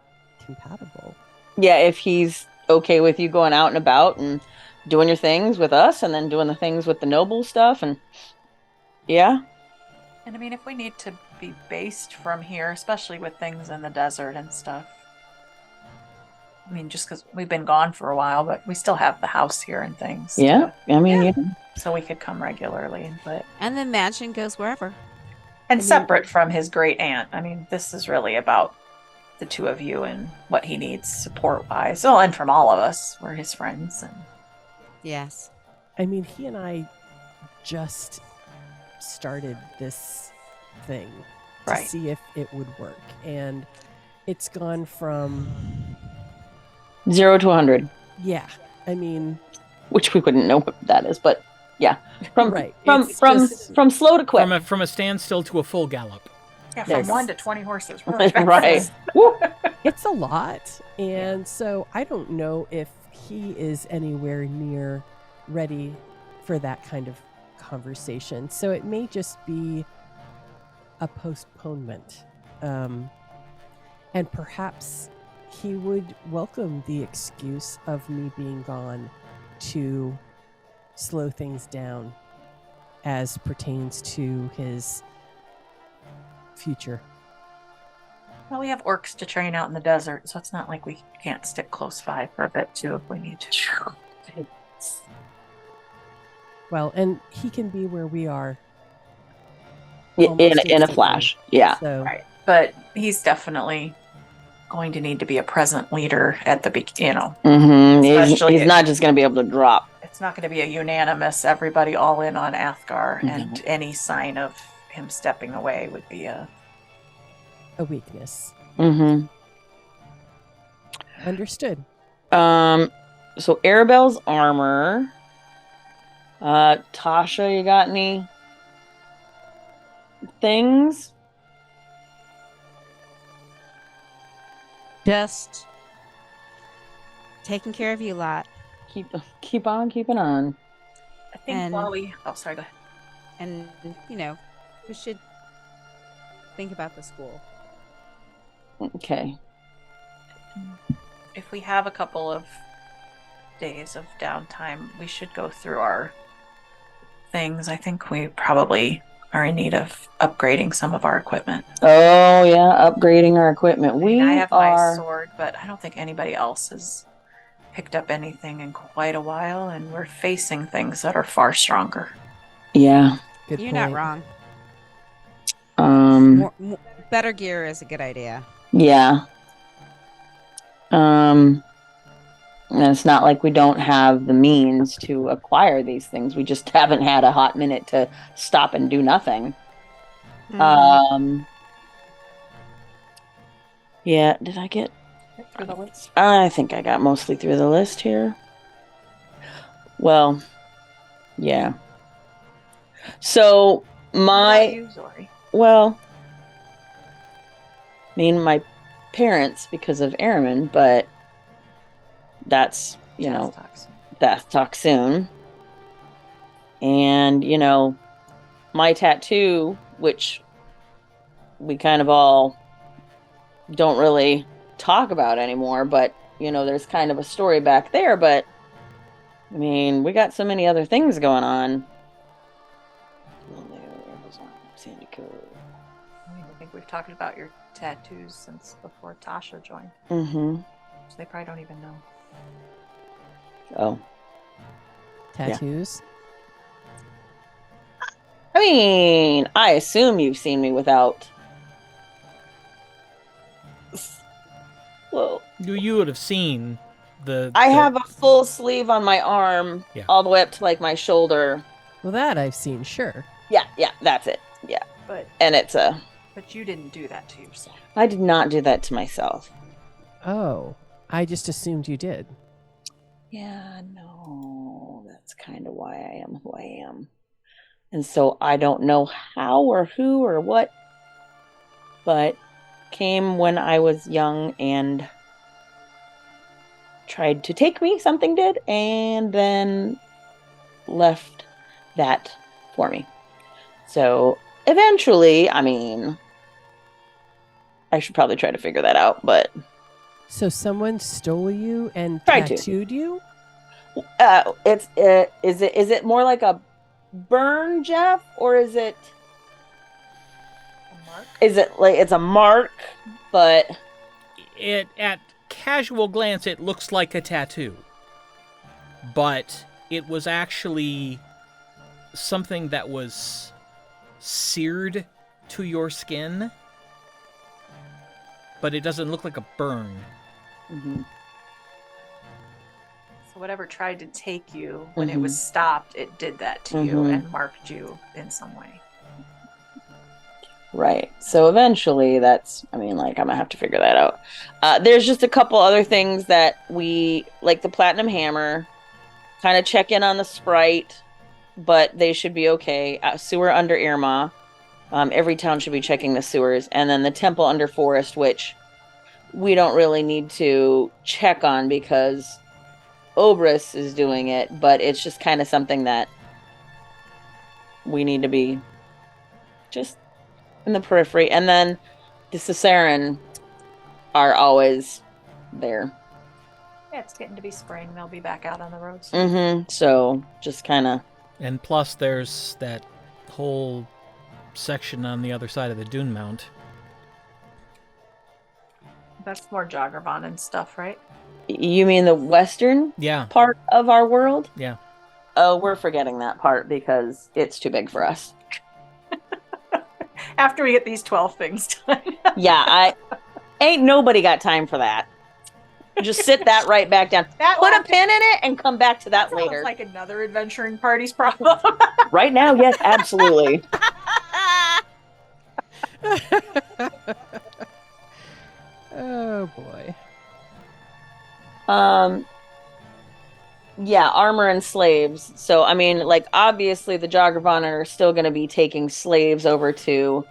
compatible. Yeah, if he's okay with you going out and about and doing your things with us and then doing the things with the noble stuff, and yeah. And I mean, if we need to be based from here, especially with things in the desert and stuff. I mean, just because we've been gone for a while, but we still have the house here and things. Yeah, I mean, Yeah. you know. So we could come regularly, but And the mansion goes wherever. and separate from his great aunt. I mean, this is really about the two of you and what he needs support wise. Oh, and from all of us, we're his friends. And Yes. I mean, he and I just started this thing to Right. see if it would work, and it's gone from 0 to 100, yeah. I mean, which we wouldn't know what that is, but yeah, from right. from It's from just- from slow to quick. From a standstill to a full gallop. yeah, from Yes. 1 to 20 horses. Really fast. Right. Woo. it's a lot, and so I don't know if he is anywhere near ready for that kind of conversation. So it may just be a postponement, and perhaps he would welcome the excuse of me being gone to slow things down as pertains to his future. Well, we have orcs to train out in the desert, so it's not like we can't stick close by for a bit too if we need to. Well, and he can be where we are. in almost in a instantly. flash. Yeah. So Right. But he's definitely going to need to be a present leader at the beginning. Mm-hmm. Especially He's if- not just going to be able to drop. It's not going to be a unanimous everybody all in on Athgar, No. and any sign of him stepping away would be a weakness. Mm-hmm. Understood. So Arabell's armor. Tasha, you got any things? Just taking care of you lot. Keep on keeping on. I think And- while we sorry, go ahead. And, we should think about the school. Okay. If we have a couple of days of downtime, we should go through our things. I think we probably are in need of upgrading some of our equipment. Oh yeah, upgrading our equipment. We I have are. my sword, but I don't think anybody else has picked up anything in quite a while, and we're facing things that are far stronger. Yeah. Good You're point. not wrong. Um. Better gear is a good idea. Yeah. And it's not like we don't have the means to acquire these things. We just haven't had a hot minute to stop and do nothing. Mhm. Yeah, did I get Get through the list. I think I got mostly through the list here. Well, yeah. So What my about you, Zori? well, I mean my parents because of Airman, but that's Jazz talks. Death talk soon. And my tattoo, which we kind of all don't really talk about anymore, but there's kind of a story back there. But I mean, we got so many other things going on. I think we've talked about your tattoos since before Tasha joined. Mm-hmm. So they probably don't even know. Oh. Tattoos. I mean, I assume you've seen me without. Well, You would have seen I have a full sleeve on my arm, Yeah. all the way up to like my shoulder. Well, that I've seen, sure. Yeah, that's it. Yeah, But and it's but you didn't do that to yourself. I did not do that to myself. Oh, I just assumed you did. Yeah, no, that's kind of why I am who I am. And so I don't know how or who or what, but came when I was young and tried to take me, something did, and then left that for me. So eventually, I mean, I should probably try to figure that out, but So someone stole you and Tried to. tattooed you? is it more like a burn, Jeff, or is it A mark? like it's a mark, but it at casual glance it looks like a tattoo, but it was actually something that was seared to your skin, but it doesn't look like a burn. Mhm. So whatever tried to take you when it Mhm. was stopped, it did that to you Mhm. and marked you in some way. Right. So eventually I'm gonna have to figure that out. There's just a couple other things that we, like the platinum hammer, kind of check in on the sprite, but they should be okay. Sewer under Irma. Every town should be checking the sewers. And then the temple under forest, which we don't really need to check on because Obrus is doing it, but it's just kind of something that we need to be just in the periphery. And then the Caesarean are always there. Yeah, it's getting to be spring. They'll be back out on the roads. Mm-hmm. So just kind of. And plus there's that whole section on the other side of the dune mount. That's more Jogravannan stuff, right? You mean the western Yeah. part of our world? Yeah. Oh, we're forgetting that part because it's too big for us. After we get these 12 things done. Yeah, ain't nobody got time for that. Just sit that right back down. That Put a laugh- pin in it and come back to that sounds later. like another adventuring party's problem. Right now, yes, absolutely. Oh boy. Yeah, armor and slaves. So, I mean, like, obviously the Jogravannan are still going to be taking slaves over to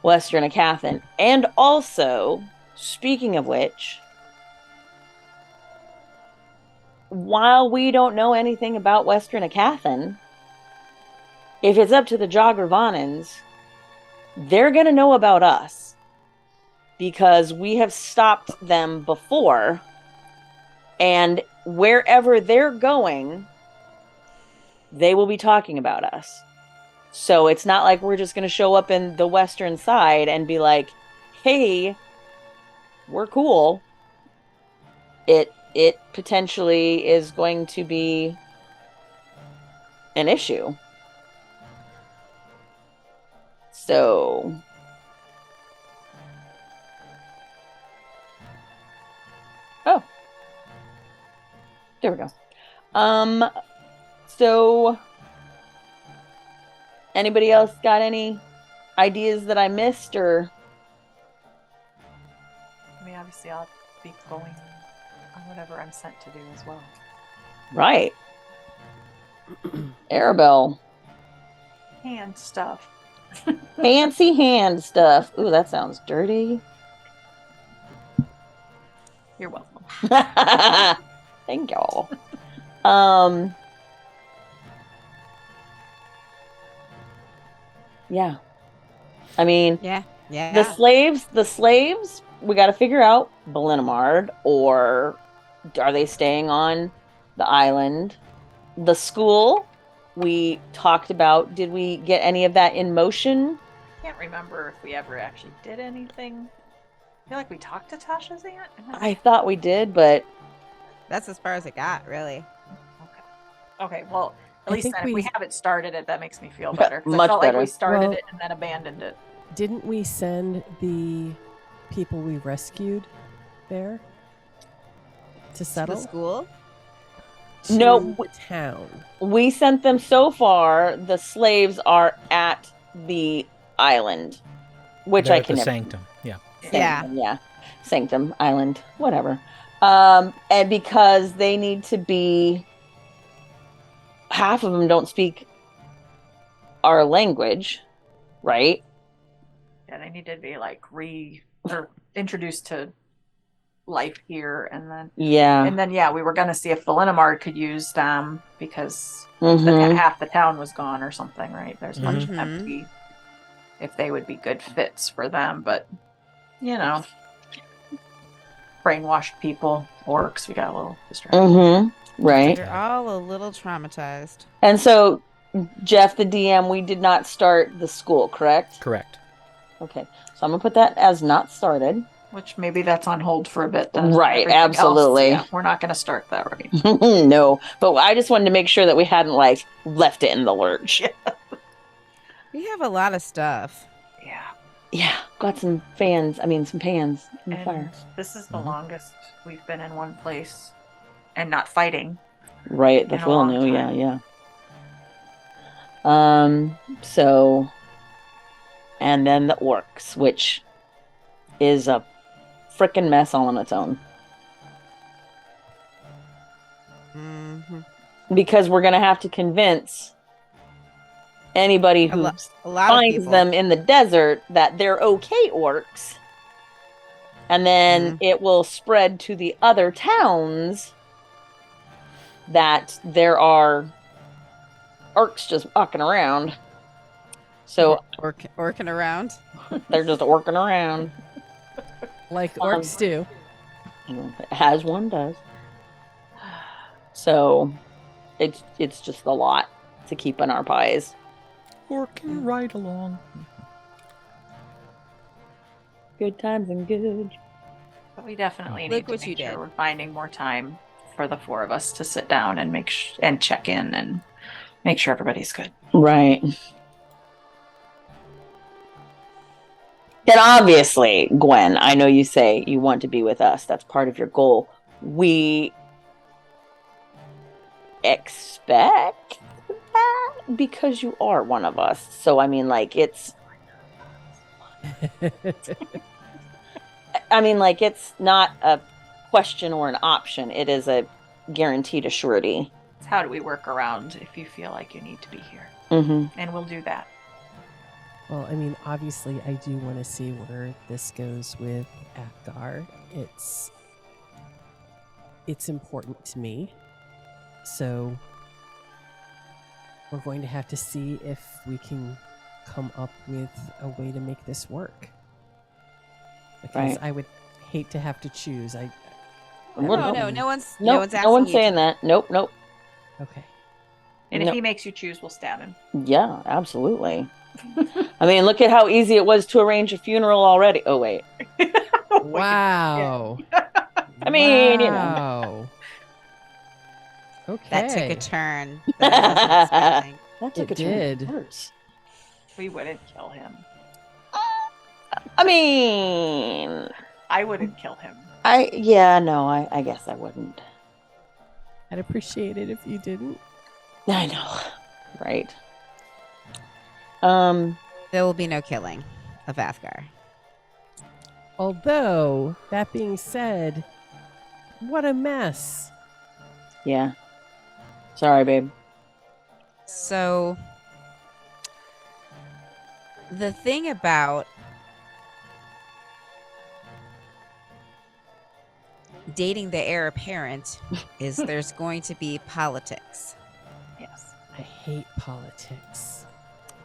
Western Aecathan. And also, speaking of which, while we don't know anything about Western Aecathan, if it's up to the Jogravannans, they're going to know about us. Because we have stopped them before. And wherever they're going, they will be talking about us. So it's not like we're just going to show up in the western side and be like, hey, we're cool. It potentially is going to be an issue. So there we go. So anybody else got any ideas that I missed or? I mean, obviously, I'll be going on whatever I'm sent to do as well. Right. Aribell. Hand stuff. Fancy hand stuff. Ooh, that sounds dirty. You're welcome. Thank y'all. Yeah. I mean, Yeah. the slaves, we got to figure out Belinamard, or are they staying on the island? The school, we talked about, did we get any of that in motion? Can't remember if we ever actually did anything. I feel like we talked to Tasha's aunt. I thought we did, but That's as far as it got, really. Okay, well, at I least think then if we we- haven't started it, that makes me feel better. 'Cause Much I felt better. like we started Well- it and then abandoned it. Didn't we send the people we rescued there to To settle? the school? To No, the town. we sent them so far. The slaves are at the island, which They're I at can the never. sanctum. Yeah. Sanctum, yeah. Sanctum Island, whatever. And because they need to be, half of them don't speak our language, right? Yeah, they need to be like or introduced to life here, and then Yeah. yeah, we were gonna see if Belinamard could use them because Mhm. half the town was gone or something, right? There's a bunch of Mhm. empty. If they would be good fits for them, but you know, brainwashed people, orcs. We got a little distracted. Right. They're all a little traumatized. And so, Jeff, the DM, we did not start the school, correct? Correct. Okay. So I'm gonna put that as not started. Which maybe that's on hold for a bit. Then. Right, Everything else, absolutely. yeah, we're not going to start that right. No, but I just wanted to make sure that we hadn't like left it in the lurch. We have a lot of stuff. Yeah. Yeah, got some fans. I mean, some pans in the And fire. this is the Mhm. longest we've been in one place and not fighting. Right, the in a full long new. Yeah, time. yeah. So, and then the orcs, which is a freaking mess all on its own, Hmm. because we're gonna have to convince anybody A, who lo- a lot of finds people. them in the desert that they're okay orcs, and then it will spread to the other towns that there are orcs just walking around. So Orking around. they're just orking around, Like orcs do. as one does. So it's just a lot to keep in our pies. Working right along. Good times and good. But we definitely Look need to what you make sure did. we're finding more time for the four of us to sit down and and check in and make sure everybody's good. Right. And obviously, Gwen, I know you say you want to be with us. That's part of your goal. We expect that because you are one of us. So, I mean, like, it's not a question or an option. It is a guaranteed assurity. It's how do we work around if you feel like you need to be here? Mm-hmm. And we'll do that. Well, I mean, obviously, I do want to see where this goes with Athgar. It's important to me. So we're going to have to see if we can come up with a way to make this work. Because Right. I would hate to have to choose. What- No one's No, asking no one's you saying to. that. Nope. Okay. And No. if he makes you choose, we'll stab him. Yeah, absolutely. I mean, look at how easy it was to arrange a funeral already. Oh, wait. Wow. I mean, you know. Wow. Okay. That took a turn that I wasn't expecting. That took It a turn did. worse. We wouldn't kill him. I mean, I wouldn't kill him. I guess I wouldn't. I'd appreciate it if you didn't. I know. Right. There will be no killing of Athgar. Although, that being said, what a mess. Yeah. Sorry, babe. So, the thing about dating the heir apparent is there's going to be politics. Yes. I hate politics.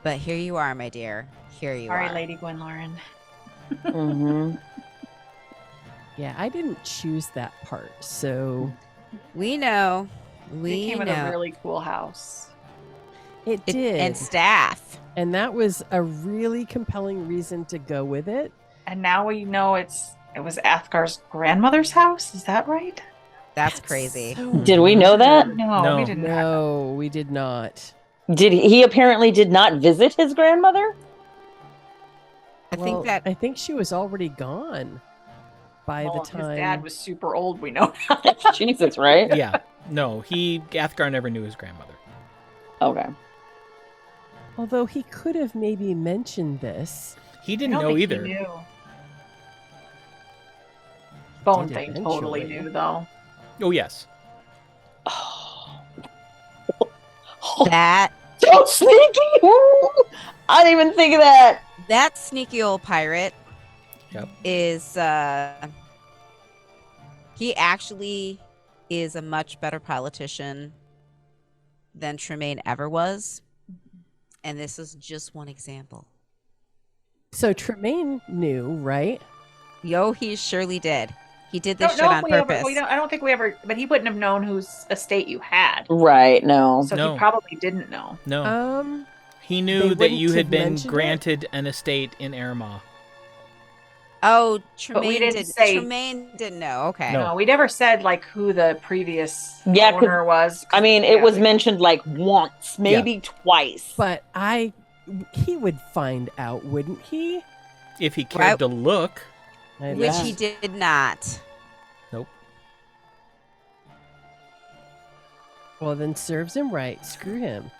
But here you are, my dear. Here you Sorry, are. Lady Gwenlauren. Mm-hmm. Yeah, I didn't choose that part, so We know. They We came with know. a really cool house. it did. And staff. And that was a really compelling reason to go with it. And now we know it was Athgar's grandmother's house. Is that right? That's crazy. So Did we know that? No, No. we didn't. No, we did not. Did he apparently did not visit his grandmother? I think that I think she was already gone by Well, the time. his dad was super old. We know. Jesus, right? Yeah. No, Athgar never knew his grandmother. Okay. Although he could have maybe mentioned this. He I didn't don't know think either. He knew. Bone Did thing totally eventually. knew though. Oh, yes. that So sneaky! Ooh, I didn't even think of that. that sneaky old pirate Yep. is he actually is a much better politician than Tremaine ever was. And this is just one example. So Tremaine knew, right? Yo, he surely did. He did this Don't shit know on if we ever. purpose. I don't think we ever. But he wouldn't have known whose estate you had. Right, no. So No. he probably didn't know. No. He they knew that wouldn't you had have been mentioned it? granted an estate in Erma. Oh, But we Tremaine didn't did. say- Tremaine didn't know. Okay. No. No, we never said like who the previous Yeah, 'cause- owner was. I mean, it was mentioned like once, maybe twice. But he would find out, wouldn't he? If he cared Right. to look. I Which know. he did not. Nope. Well, then serves him right. Screw him.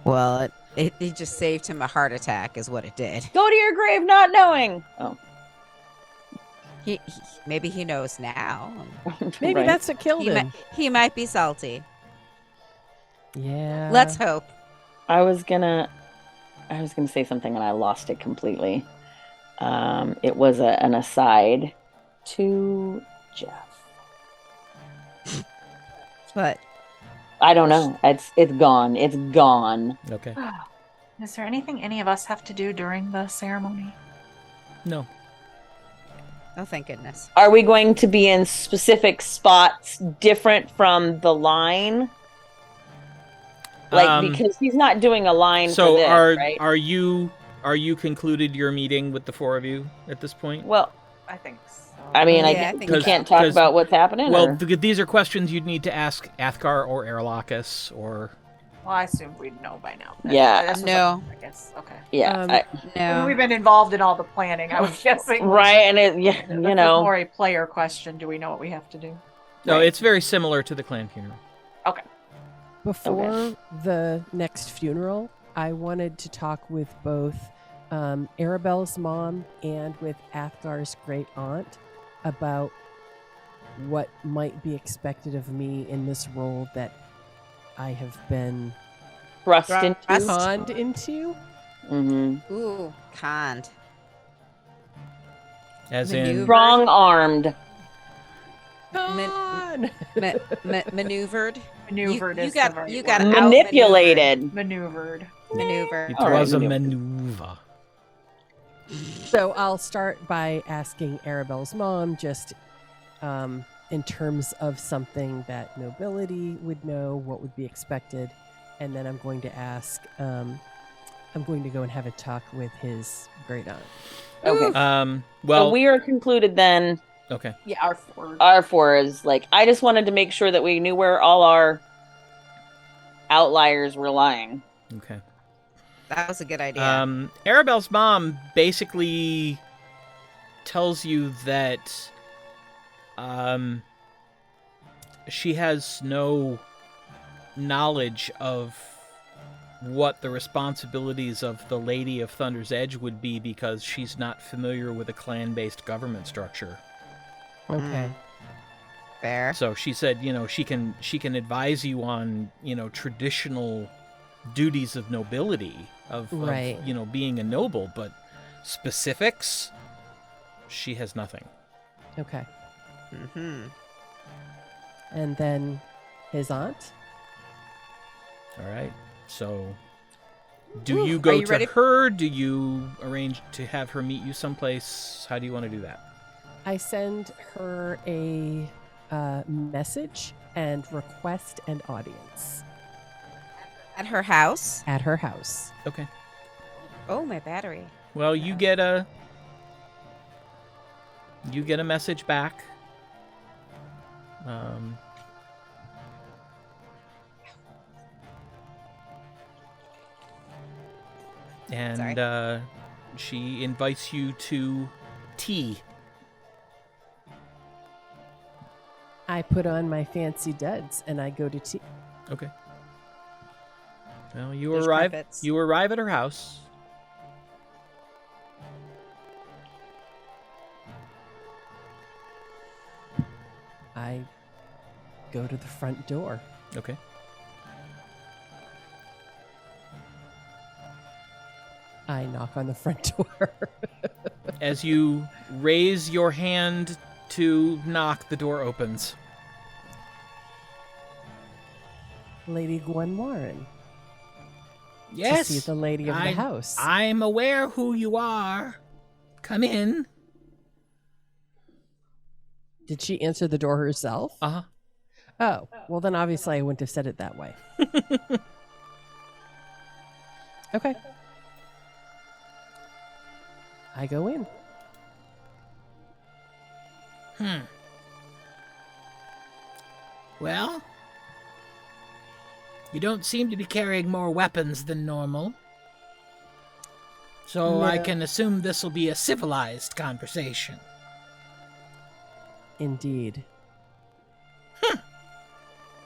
Well, it just saved him a heart attack, is what it did. Go to your grave not knowing. Oh, Maybe he knows now. Maybe right. that's what killed him. He might be salty. Yeah. Let's hope. I was gonna say something and I lost it completely. It was an aside to Jeff. But I don't know. It's gone. It's gone. Okay. Is there anything any of us have to do during the ceremony? No. oh, thank goodness. Are we going to be in specific spots different from the line? Like because he's not doing a line So for this, are right? are you concluded your meeting with the four of you at this point? Well, I think so. I mean, Yeah, I think you so. can't talk about what's happening. Well, or- these are questions you'd need to ask Athgar or Aralahkis or. Well, I assumed we'd know by now. Yeah. That's what No. I guess. Okay. yeah, No. We've been involved in all the planning. I was guessing. right, and it, yeah, This you is know, more a player question. Do we know what we have to do? No, Right. it's very similar to the clan funeral. Before the next funeral, I wanted to talk with both Arabell's mom and with Athgar's great aunt about what might be expected of me in this role that I have been thrust into. conned into. Mm-hmm. Ooh, conned. As Maneuver. in, Strong armed. Con! Maneuvered. Maneuvered You is got- the right you word. got it. Manipulated. Maneuvered. Maneuver. it All right, was a maneuver. maneuver. So I'll start by asking Arabell's mom just in terms of something that nobility would know, what would be expected. And then I'm going to ask, I'm going to go and have a talk with his great aunt. Okay. So Well, we are concluded then. okay. Yeah, our forward. Our four is like, I just wanted to make sure that we knew where all our outliers were lying. Okay. That was a good idea. Arabell's mom basically tells you that she has no knowledge of what the responsibilities of the Lady of Thunder's Edge would be because she's not familiar with a clan-based government structure. Okay. Fair. So she said, she can advise you on, traditional duties of nobility, of Right. being a noble, but specifics, she has nothing. Okay. Mm-hmm. And then his aunt? All right. So do Ooh, you are go you to ready? her? Do you arrange to have her meet you someplace? How do you want to do that? I send her a message and request an audience At her house. at her house. Okay. Oh, my battery. Well, you get a message back. And she invites you to tea. I put on my fancy duds and I go to tea. Okay. Well, you There's arrive. crumpets. You arrive at her house. I go to the front door. Okay. I knock on the front door. As you raise your hand to knock, the door opens. Lady Gwen Warren. Yes. To see the lady of the house. I'm aware who you are. Come in. Did she answer the door herself? Uh-huh. Oh, well then obviously I wouldn't have said it that way. Okay. I go in. Well, you don't seem to be carrying more weapons than normal. So I No. can assume this will be a civilized conversation. Indeed.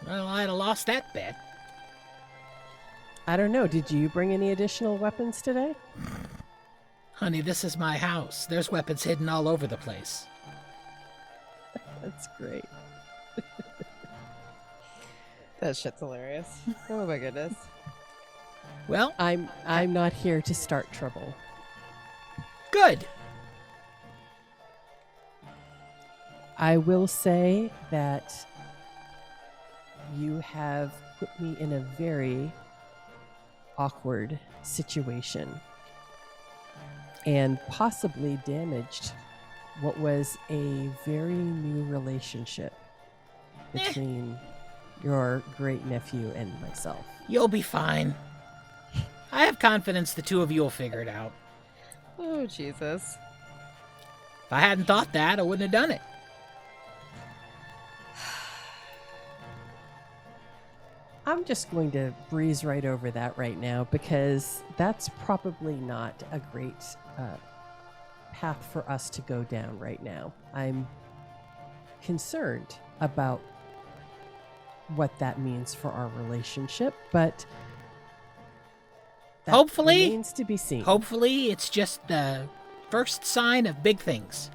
Well, I'd have lost that bet. I don't know. Did you bring any additional weapons today? Honey, this is my house. There's weapons hidden all over the place. That's great. That shit's hilarious. Oh my goodness. Well, I'm not here to start trouble. good. I will say that you have put me in a very awkward situation and possibly damaged what was a very new relationship between your great nephew and myself. You'll be fine. I have confidence the two of you will figure it out. Oh, Jesus. If I hadn't thought that, I wouldn't have done it. I'm just going to breeze right over that right now because that's probably not a great path for us to go down right now. I'm concerned about what that means for our relationship, but that Hopefully- remains to be seen. Hopefully, it's just the first sign of big things.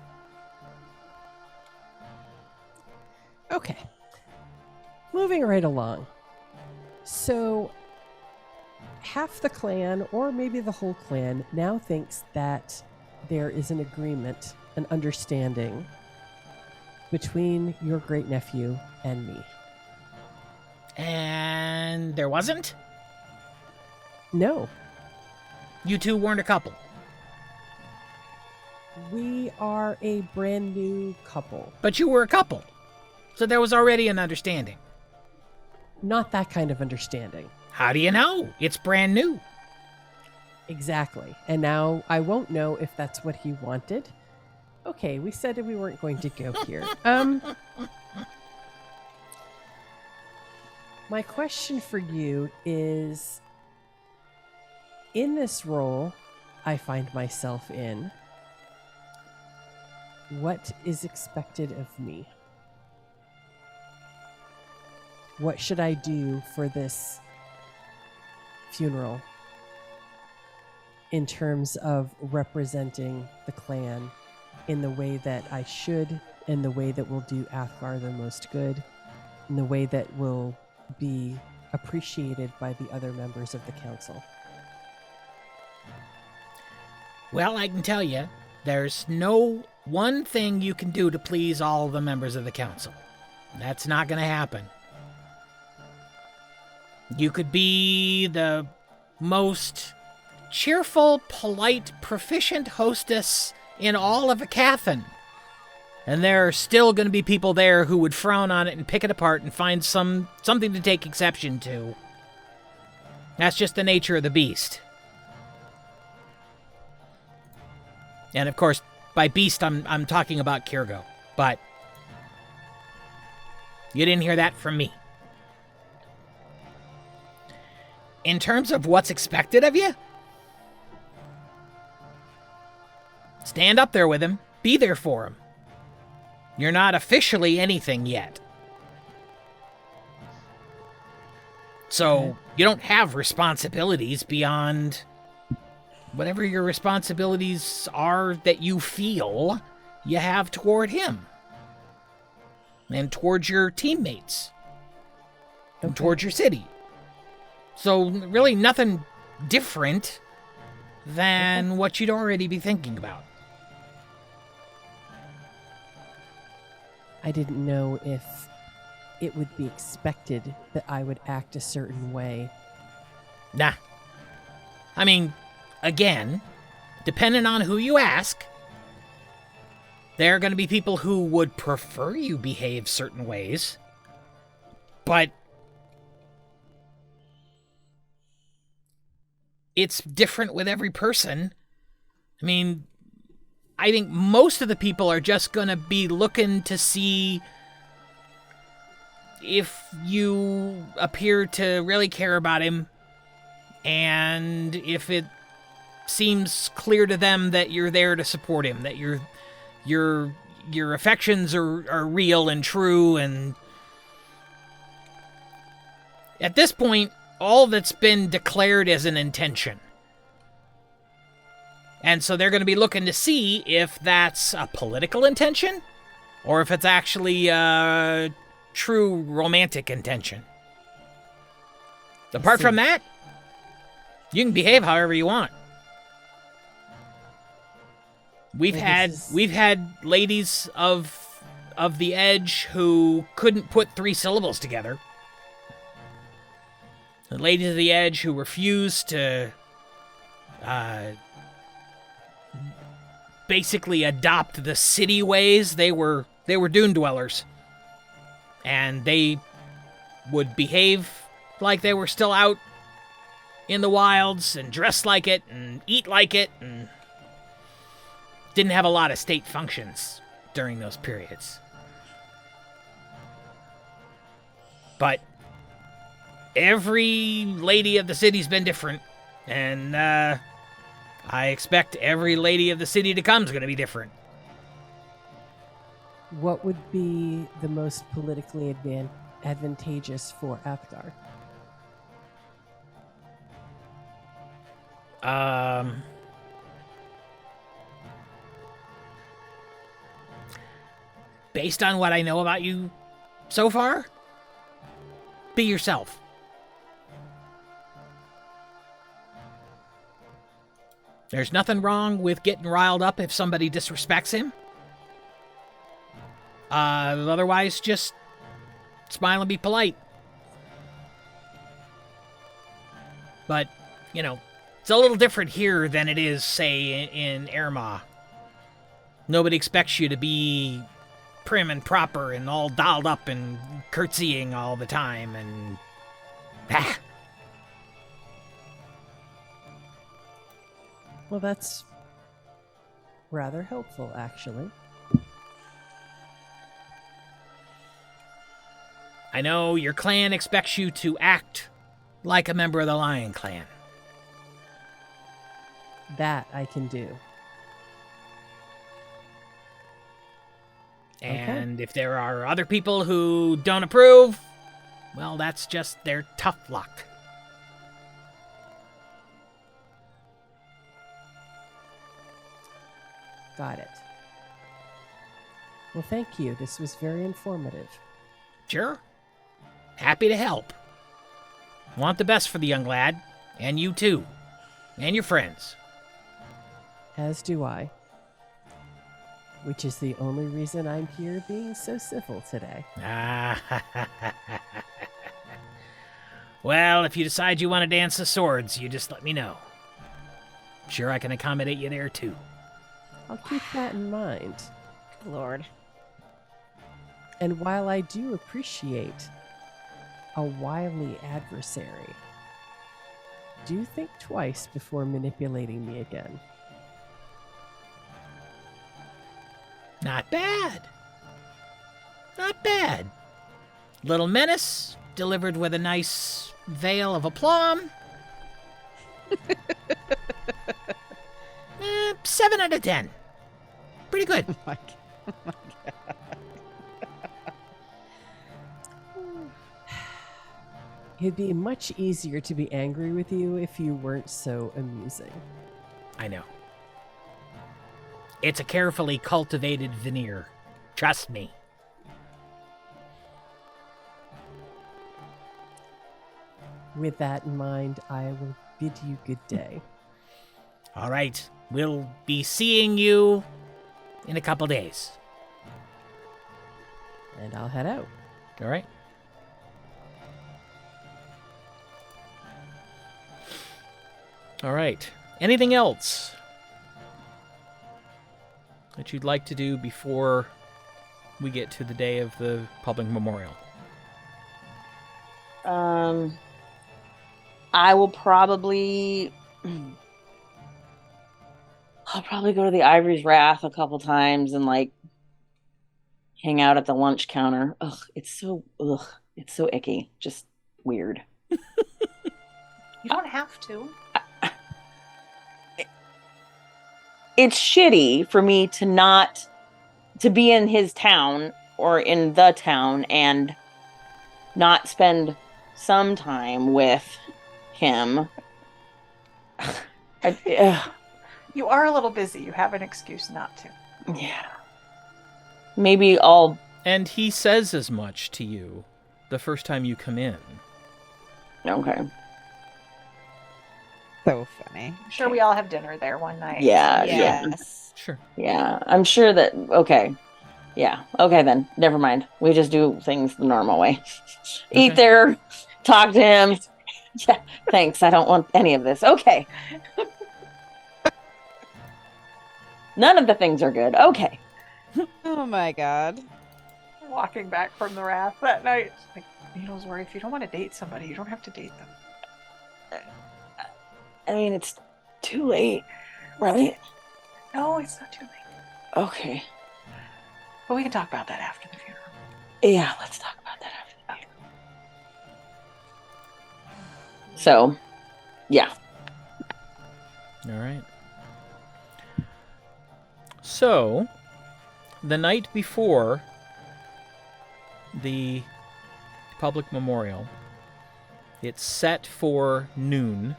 Okay. Moving right along. So, half the clan, or maybe the whole clan, now thinks that there is an agreement, an understanding between your great nephew and me. And there wasn't? No, You two weren't a couple. we are a brand new couple. But you were a couple. So there was already an understanding. Not that kind of understanding. How do you know? It's brand new. Exactly. And now I won't know if that's what he wanted. Okay, we said that we weren't going to go here. My question for you is, in this role I find myself in, what is expected of me? What should I do for this funeral in terms of representing the clan in the way that I should, in the way that will do Athgar the most good, in the way that will be appreciated by the other members of the council. Well, I can tell you, there's no one thing you can do to please all the members of the council. That's not going to happen. You could be the most cheerful, polite, proficient hostess in all of Aecathan, and there are still going to be people there who would frown on it and pick it apart and find something to take exception to. That's just the nature of the beast. And of course, by beast, I'm talking about Kirgo, but you didn't hear that from me. In terms of what's expected of you, stand up there with him. Be there for him. You're not officially anything yet. So you don't have responsibilities beyond whatever your responsibilities are that you feel you have toward him. And towards your teammates. And towards your city. So really nothing different than what you'd already be thinking about. I didn't know if it would be expected that I would act a certain way. Nah. I mean, again, depending on who you ask, there are going to be people who would prefer you behave certain ways. But it's different with every person. I mean, I think most of the people are just going to be looking to see if you appear to really care about him, and if it seems clear to them that you're there to support him, that your affections are real and true. And at this point, all that's been declared as an intention. And so they're going to be looking to see if that's a political intention or if it's actually a true romantic intention. Apart from that, you can behave however you want. We've had ladies of the Edge who couldn't put 3 syllables together. The ladies of the Edge who refused to basically adopt the city ways. They were dune dwellers, and they would behave like they were still out in the wilds and dress like it and eat like it, and didn't have a lot of state functions during those periods. But every lady of the city's been different, and I expect every lady of the city to come is going to be different. What would be the most politically advantageous for Athgar? Based on what I know about you so far, be yourself. There's nothing wrong with getting riled up if somebody disrespects him. Otherwise, just smile and be polite. But, it's a little different here than it is, say, in Erma. Nobody expects you to be prim and proper and all dolled up and curtsying all the time and... Well, that's rather helpful, actually. I know your clan expects you to act like a member of the Lion Clan. That I can do. And if there are other people who don't approve, well, that's just their tough luck. Got it. Well, thank you. This was very informative. Sure. Happy to help. Want the best for the young lad. And you too. And your friends. As do I. Which is the only reason I'm here being so civil today. Well, if you decide you want to dance the swords, you just let me know. Sure, I can accommodate you there too. I'll keep that in mind. Good Lord. And while I do appreciate a wily adversary, do think twice before manipulating me again. Not bad. Not bad. Little menace, delivered with a nice veil of aplomb. 7 out of 10. Pretty good. Oh my God. It'd be much easier to be angry with you if you weren't so amusing. I know. It's a carefully cultivated veneer. Trust me. With that in mind, I will bid you good day. All right. We'll be seeing you in a couple days. And I'll head out. All right. All right. Anything else that you'd like to do before we get to the day of the public memorial? I will probably... I'll probably go to the Ivory's Wrath a couple times and, like, hang out at the lunch counter. It's so icky. Just weird. You don't have to. It's shitty for me to be in his town or in the town and not spend some time with him. You are a little busy. You have an excuse not to. Yeah. Maybe I'll... And he says as much to you the first time you come in. Okay. So funny. I'm sure we all have dinner there one night. Yeah. Yes. Sure. Yeah. I'm sure that... Okay. Yeah. Okay, then. Never mind. We just do things the normal way. Eat Okay. there. Talk to him. Yeah. Thanks. I don't want any of this. Okay. None of the things are good. Okay. Oh my God. Walking back from the wrath that night. It's like, Needles worry, if you don't want to date somebody, you don't have to date them. I mean, it's too late, right? No, it's not too late. Okay. But we can talk about that after the funeral. Yeah, let's talk about that after the funeral. So, yeah. All right. So, the night before the public memorial, it's set for noon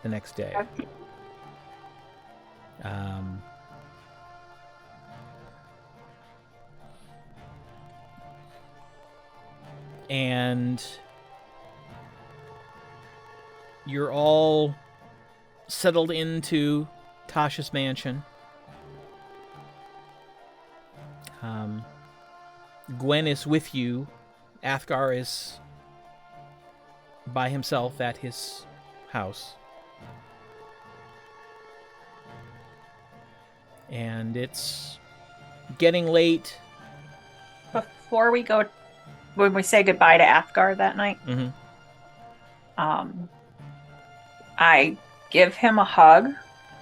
the next day. And you're all settled into Tasha's mansion. Gwen is with you. Athgar is by himself at his house. And it's getting late. Before we go, when we say goodbye to Athgar that night, Mm-hmm. I give him a hug,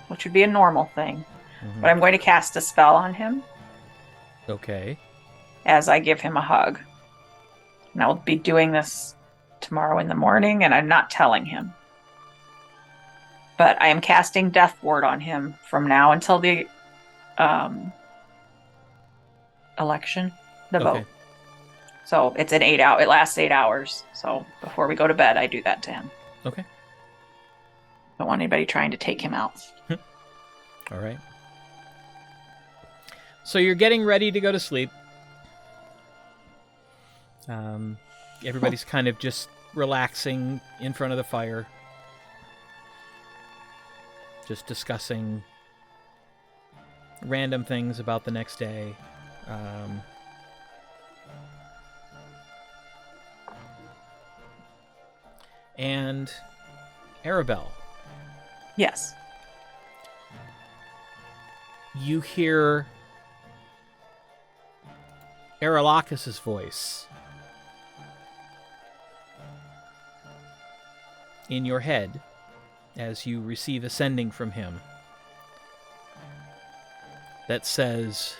which would be a normal thing, but I'm going to cast a spell on him Okay. as I give him a hug. And I'll be doing this tomorrow in the morning, and I'm not telling him. But I am casting Death Ward on him from now until the election, the Okay. vote. So it's an 8 hour. It lasts 8 hours. So before we go to bed, I do that to him. Okay. Don't want anybody trying to take him out. All right. So you're getting ready to go to sleep. Everybody's kind of just relaxing in front of the fire. Just discussing random things about the next day. And Aribell, Yes. you hear Aralahkis' voice in your head as you receive a sending from him that says,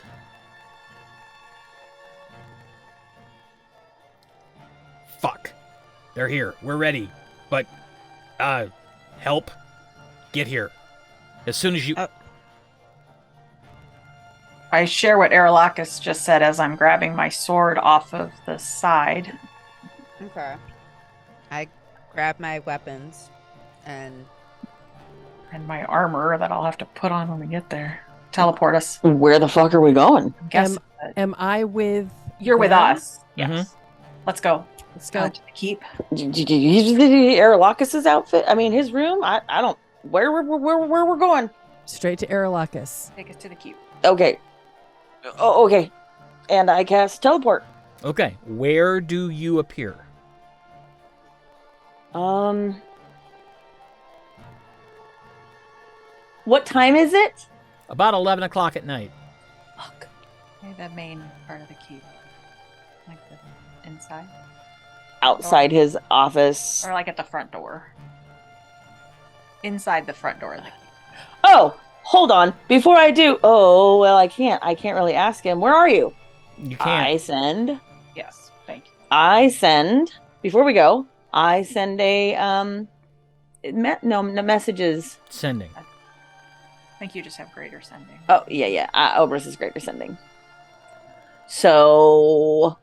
"Fuck. They're here. We're ready. But, help. Get here. As soon as you..." I share what Aralahkis just said as I'm grabbing my sword off of the side. Okay. I grab my weapons and And my armor that I'll have to put on when we get there. Teleport us. Where the fuck are we going? Guess Am I with? you're with Gwen? us. Yes. Mhm. Let's go. Let's go. To the keep. Aralahkis' outfit? I mean, his room? I don't... Where we're going? Straight to Aralahkis. Take us to the keep. Okay. Oh, okay. And I cast teleport. Okay, where do you appear? What time is it? About 11 o'clock at night. Fuck. Okay, the main part of the keep. Like the inside? Outside his office. Or like at the front door. Inside the front door. Like, Oh, hold on. Before I do... Oh, well, I can't. I can't really ask him. Where are you? You I can't. send... yes, thank you. I send... Before we go, I send a... No messages. Sending. I think you just have greater sending. Oh, yeah. Obrus is greater sending. So...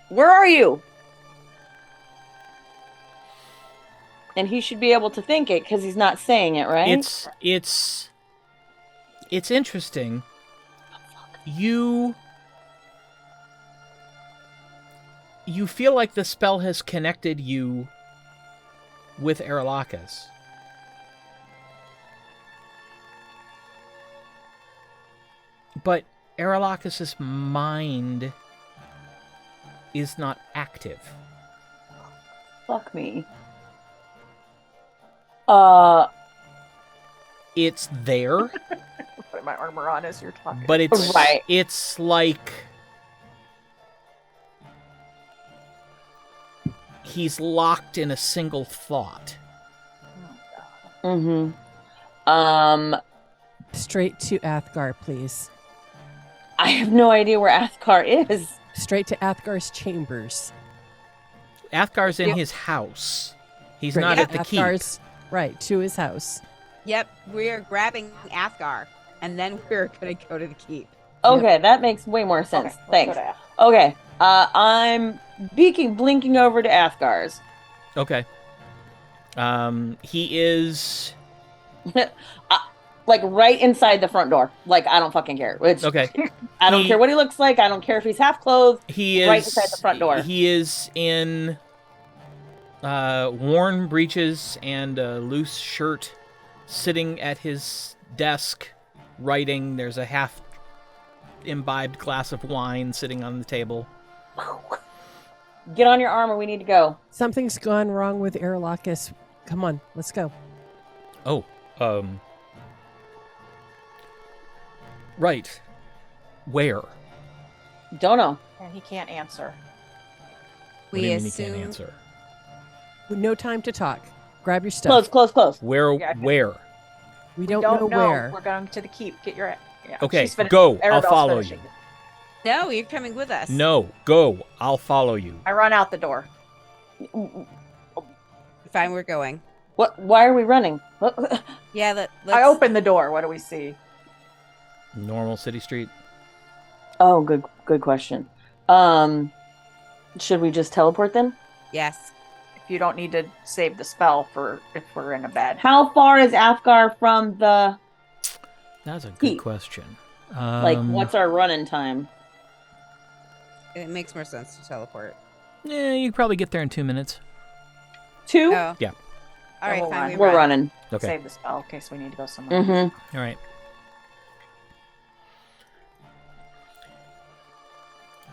Where are you? And he should be able to think it because he's not saying it, right? It's interesting. You feel like the spell has connected you with Aralahkis. But Aralahkis' mind is not active. Fuck me. It's there, Putting my armor on as you're talking. but it's Right. it's like he's locked in a single thought. Mm-hmm. Straight to Athgar, please. I have no idea where Athgar is. Straight to Athgar's chambers. Athgar's in Yep. his house. He's Right, not at the keep. Athgar's right to his house. yep, we're grabbing Athgar, and then we're gonna go to the keep. Okay, that makes way more sense. Thanks. Okay, I'm blinking over to Athgar's. Okay. He is Like right inside the front door. Like I don't fucking care. Which okay. I don't He- care what he looks like. I don't care if he's half clothed. He is Right inside the front door. He is in worn breeches and a loose shirt, sitting at his desk, writing. There's a half imbibed glass of wine sitting on the table. Get on your armor. We need to go. Something's gone wrong with Aralahkis. Come on, let's go. Oh, right. Where? Don't know. And he can't answer. What do We you mean he assume can't answer? No time to talk. Grab your stuff. Close. Where? Yeah, I think- Where? We don't know where. We're going to the keep. Get your... Yeah, Okay, she's finished- go. I'll Arabelle's follow finishing. you. No, you're coming with us. No, go. I'll follow you. I run out the door. Fine, we're going. What? Why are we running? What? Yeah, let's. I open the door. What do we see? Normal city street. Oh, good question. Should we just teleport then? Yes. If you don't need to save the spell for if we're in a bad... How far is Athgar from the... That's a good Keep. question. Like, what's our running time? It makes more sense to teleport. Yeah, you could probably get there in 2 minutes. 2? Oh. Yeah. All right, Hold fine. on. We We're run. running. Okay. Save the spell in case we need to go somewhere. Mm-hmm. All right.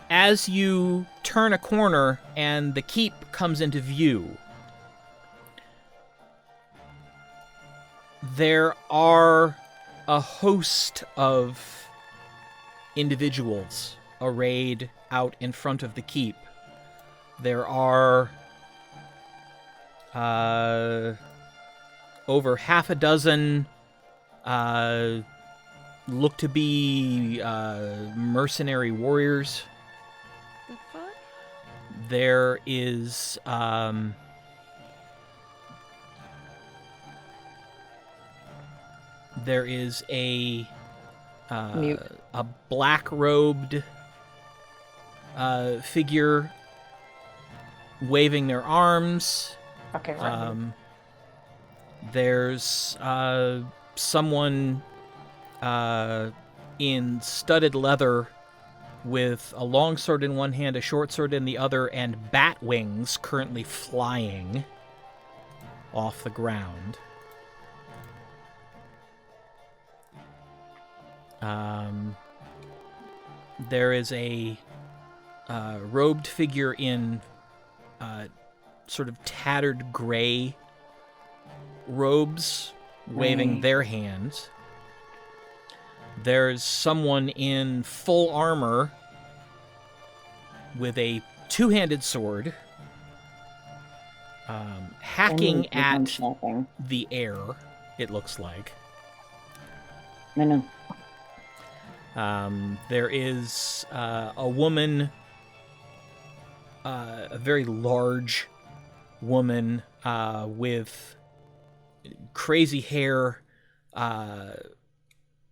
As you turn a corner and the keep comes into view, there are a host of individuals arrayed out in front of the keep. There are over half a dozen look to be mercenary warriors. The fuck? There is a Mute. a black-robed figure waving their arms. Okay, right. There's someone in studded leather with a long sword in one hand, a short sword in the other, and bat wings currently flying off the ground. There is a robed figure in sort of tattered gray robes waving Right. their hands. There's someone in full armor with a two-handed sword hacking at Shopping. the air, it looks like. I know. There is a woman, a very large woman with crazy hair,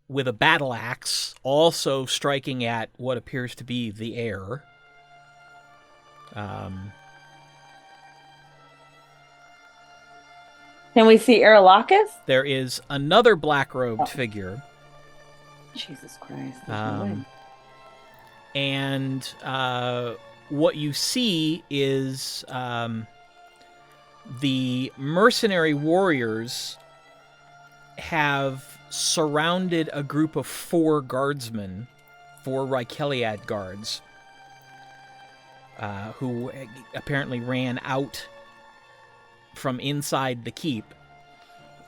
with a battle axe, also striking at what appears to be the air. Can we see Aralahkis? There is another black-robed figure. Jesus Christ. there's no way. And what you see is the mercenary warriors have surrounded a group of 4 guardsmen, 4 Rykeliad guards, who apparently ran out from inside the keep.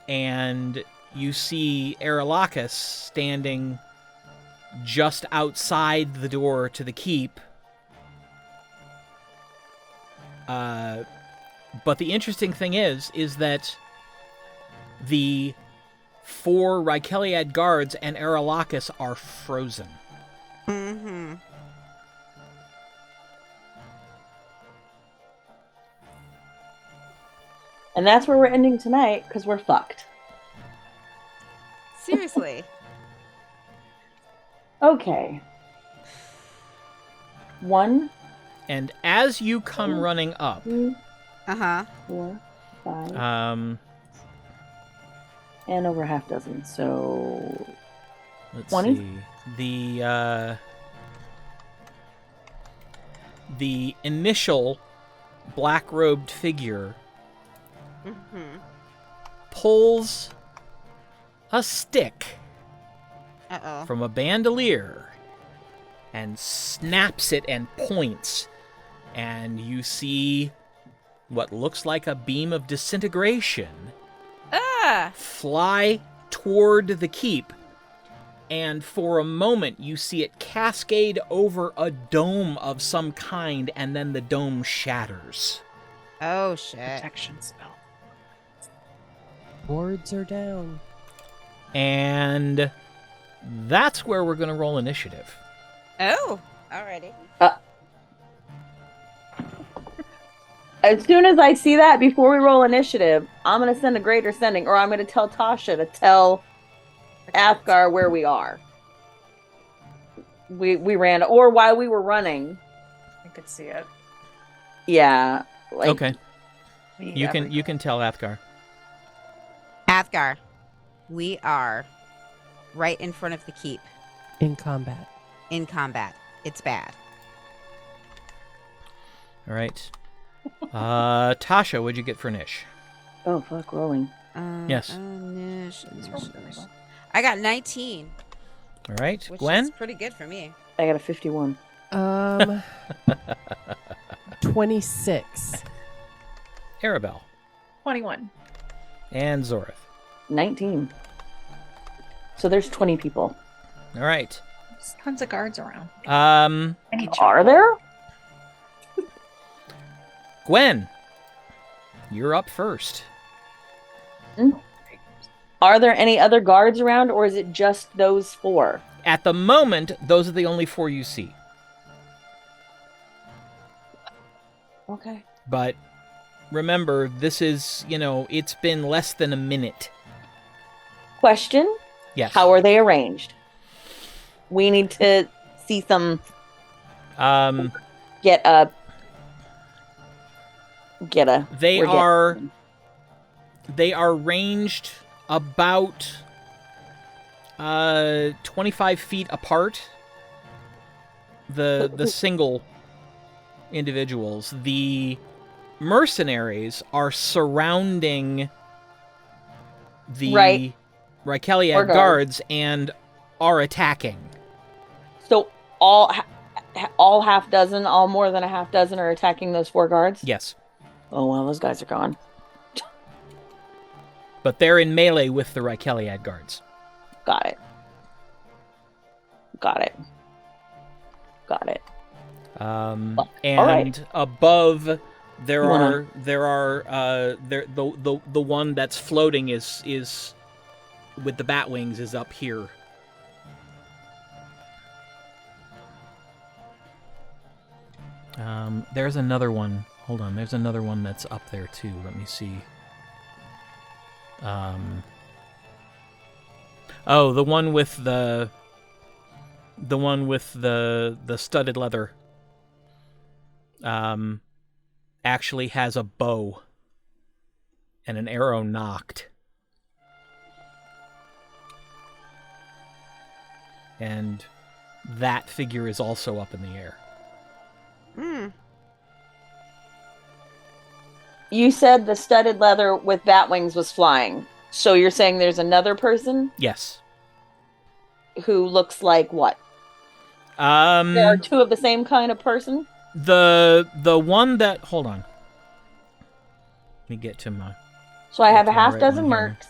And you see Aralahkis standing just outside the door to the keep. But the interesting thing is that the 4 Rykeliad guards and Aralahkis are frozen. Mm-hmm. And that's where we're ending tonight, because we're fucked. Seriously. Okay. 1, And as you come running up, 2, Uh-huh. 4, 5, and over half dozen. So let's 20? see. The initial black-robed figure Mm-hmm. pulls a stick Uh-oh. from a bandolier and snaps it and points, and you see what looks like a beam of disintegration Ah! fly toward the keep, and for a moment you see it cascade over a dome of some kind, and then the dome shatters. Oh, shit. Protection spell. Boards are down. And that's where we're going to roll initiative. Oh! Alrighty. as soon as I see that, before we roll initiative, I'm going to send a greater sending, or I'm going to tell Tasha to tell Athgar where we are. We ran, or while we were running. I could see it. Yeah. Like, Okay, Me, you can everything. tell Athgar. Athgar, we are right in front of the keep. In combat. in combat. It's bad. All right. Tasha, what'd you get for Nish? Oh, fuck, rolling. Yes. Nish. I got 19, All right. which Gwen? is pretty good for me. I got a 51. 26. Aribell. 21. And Zorith. 19. So there's 20 people. All right. There's tons of guards around. Any Are there? Gwen, you're up first. Are there any other guards around, or is it just those 4? At the moment, those are the only 4 you see. Okay. But remember, this is, it's been less than a minute. Question. Yes. How are they arranged? We need to see some. Get a. They we're they are ranged about 25 feet apart. The single individuals. The mercenaries are surrounding the Right. Rykeliad Or guards and are attacking. So all half dozen, all more than a half dozen are attacking those 4 guards? Yes. Oh, well, those guys are gone. But they're in melee with the Rykeliad guards. Got it. And right. above there You are wanna- the one that's floating is with the bat wings is up here. There's another one. Hold on, there's another one that's up there too. Let me see. Oh, the one with the studded leather actually has a bow and an arrow knocked. And that figure is also up in the air. You said the studded leather with bat wings was flying. So you're saying there's another person Yes. who looks like what? There are 2 of the same kind of person? The one that, hold on. Let me get to my. So I have a Okay, half right dozen one here. mercs.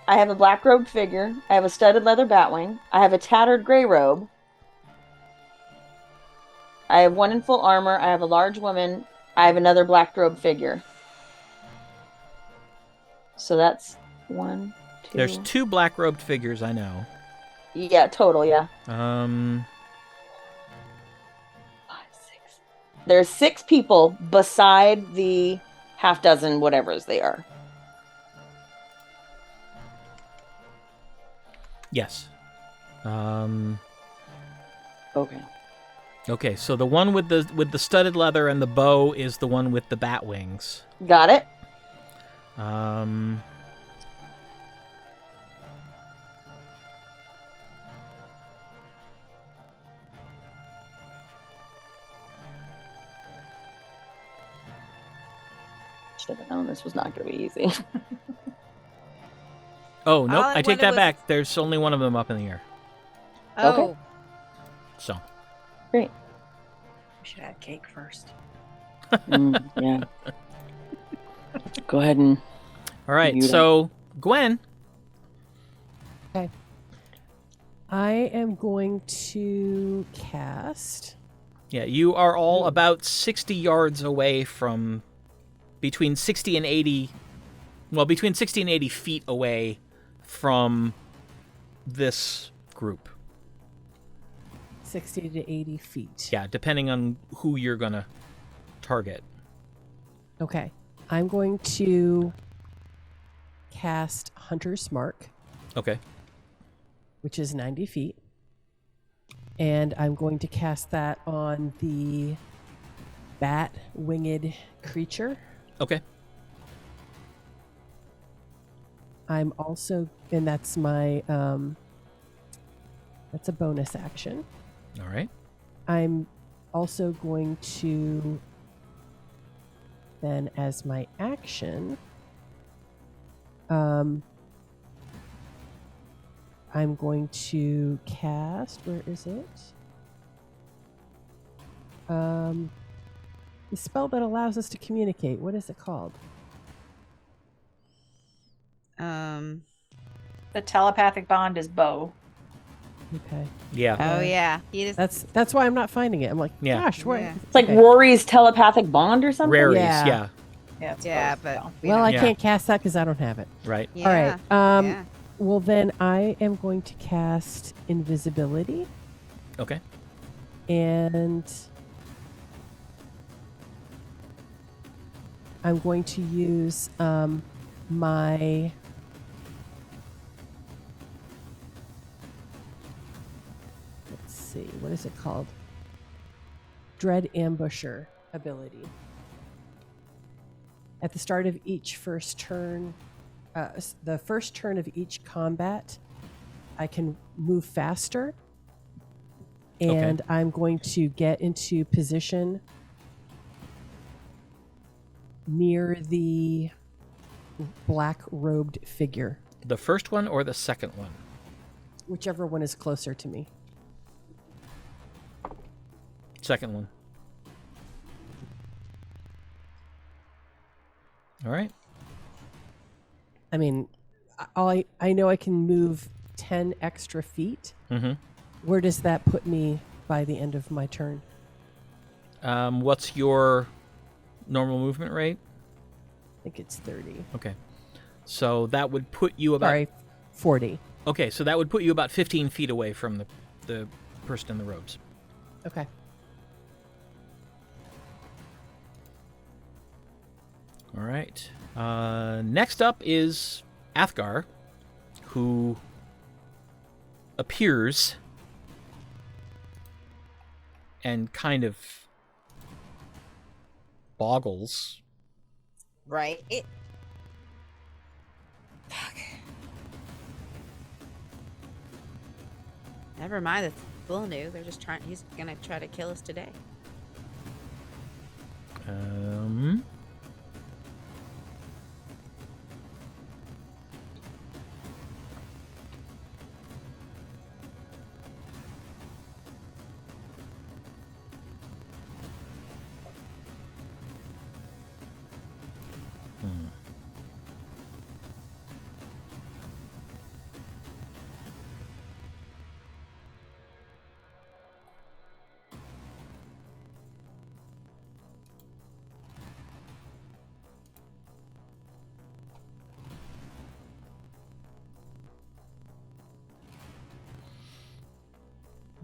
I have a black robed figure. I have a studded leather batwing. I have a tattered gray robe. I have 1 in full armor. I have a large woman. I have another black robed figure. So that's 1, 2. There's 2 black robed figures, I know. Yeah, total, yeah. 5, 6. There's 6 people beside the half dozen whatevers they are. Yes. Okay. Okay, so the one with the studded leather and the bow is the one with the bat wings. Got it? Should have known this was not going to be easy. Oh, nope, All I I take wanted that was- back. There's only one of them up in the air. Oh, Okay. So, Great. We should have cake first. Yeah. Go ahead and. all right. You So, Gwen, I am going to cast. yeah, you are all about 60 yards away from between 60 and 80 feet away from this group. 60 to 80 feet. Yeah, depending on who you're going to target. Okay. I'm going to cast Hunter's Mark, Okay. which is 90 feet. And I'm going to cast that on the bat-winged creature. Okay. I'm also, and that's my That's a bonus action. All right. I'm also going to then, as my action, I'm going to cast. Where is it? The spell that allows us to communicate. What is it called? The telepathic bond is Bo. Okay. Yeah. Oh yeah, he just That's why I'm not finding it. I'm like, Yeah. gosh, where? Yeah. It's like Okay. Rory's telepathic bond or something. Rarities. Yeah. Yeah. Yeah, it's Yeah, Bo's but spell. we Well, don't- I Yeah. can't cast that because I don't have it. Right. yeah. All right. Yeah. Well, then I am going to cast invisibility, Okay. and I'm going to use my let's see, what is it called? Dread Ambusher ability. At the start of each first turn, the first turn of each combat, I can move faster, and I'm going to get into position near the black-robed figure, The first one or the second one? whichever one is closer to me. Second one. All right. I mean, I know I can move 10 extra feet. Mm-hmm. Where does that put me by the end of my turn? What's your normal movement rate? I think it's 30. Okay. So that would put you about... Sorry, 40. Okay, so that would put you about 15 feet away from the person in the robes. Okay. All right. Next up is Athgar, who appears and kind of boggles. Right. Fuck. Never mind. It's Bull knew. They're just trying. He's gonna try to kill us today.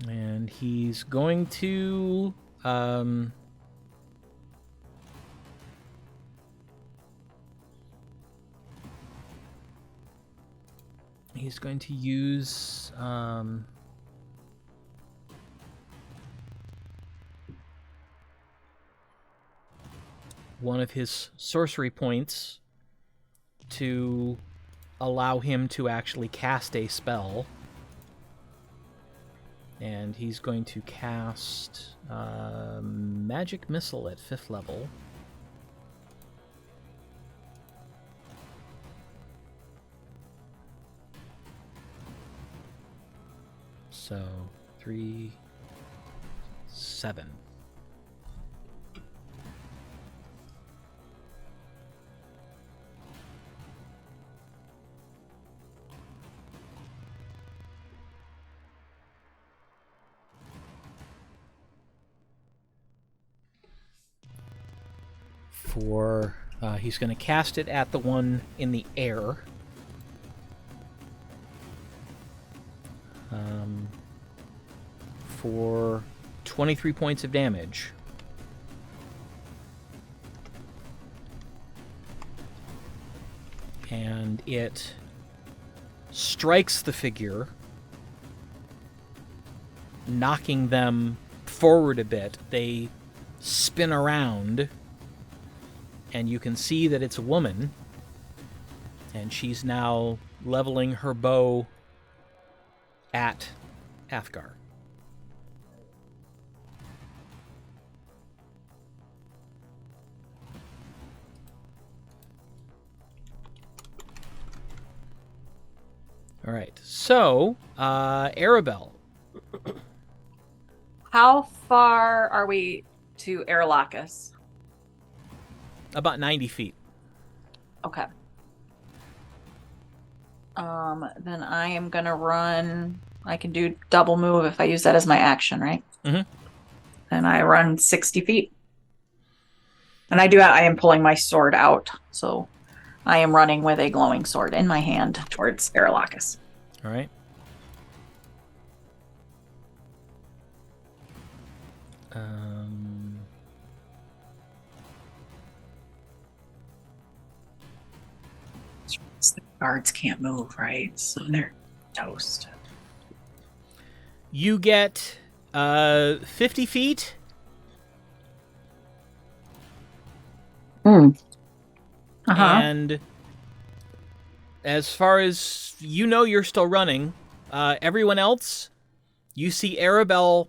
And he's going to use one of his sorcery points to allow him to actually cast a spell. And he's going to cast Magic Missile at 5th level. So, 3, 7. He's going to cast it at the one in the air. For 23 points of damage. And it strikes the figure, knocking them forward a bit. They spin around, and you can see that it's a woman, and she's now leveling her bow at Athgar. All right. So, Aribell. How far are we to Aralahkis? About 90 feet. Okay. Then I am gonna run. I can do double move if I use that as my action, right? Mhm. And I run 60 feet. And I am pulling my sword out, so I am running with a glowing sword in my hand towards Aralahkis. All right. The guards can't move, right? So they're toast. You get 50 feet. Mm. Uh-huh. And as far as you know, you're still running. Everyone else, you see Aribell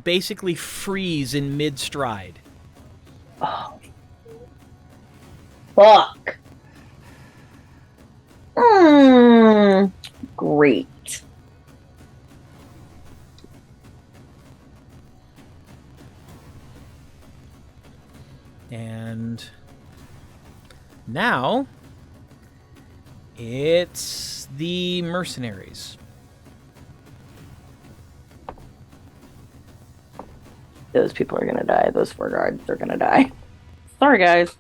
basically freeze in mid-stride. Oh. Fuck. Great. And now it's the mercenaries. Those people are gonna die. Those 4 guards are gonna die. Sorry, guys.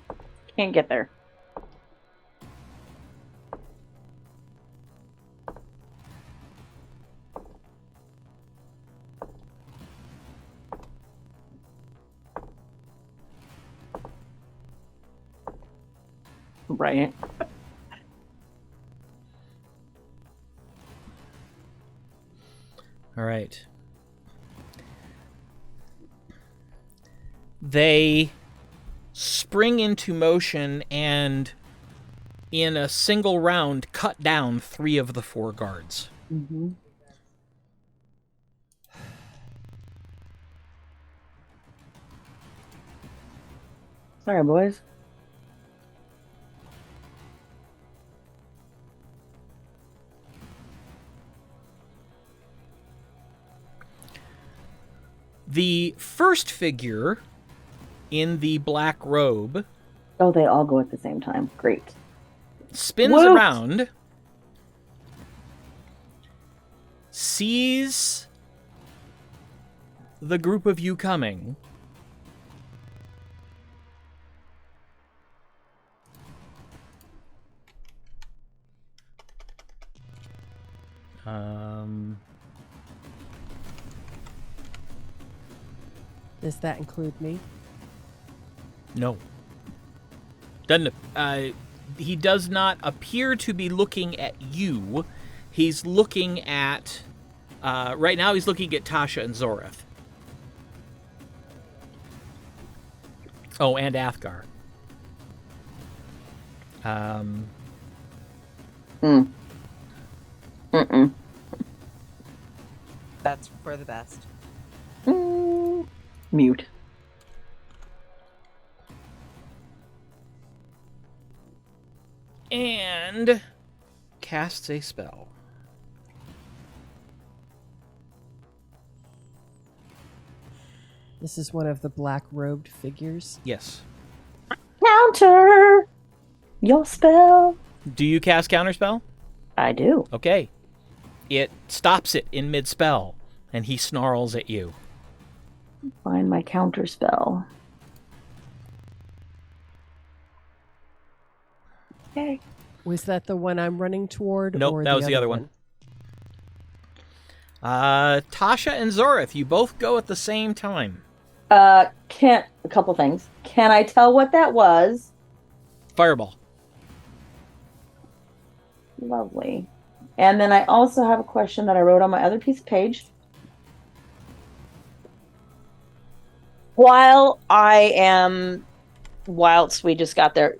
Can't get there. Right. All right. They spring into motion and, in a single round, cut down 3 of the 4 guards. Mm-hmm. Sorry, boys. The first figure in the black robe Oh, they all go at the same time. Great. spins Whoop. around, sees the group of you coming, Does that include me? no. Doesn't. He does not appear to be looking at you. He's looking at. Right now, he's looking at Tasha and Zoreth. Oh, and Athgar. That's for the best. Mute. And casts a spell. This is one of the black robed figures. Yes. Counter your spell. Do you cast counterspell? I do. Okay. It stops it in mid-spell, and he snarls at you. Find my counter spell. Okay. Was that the one I'm running toward? Nope, or that was the other one. Tasha and Zoreth, you both go at the same time. A couple things. Can I tell what that was? Fireball. Lovely. And then I also have a question that I wrote on my other piece of page. Whilst we just got there,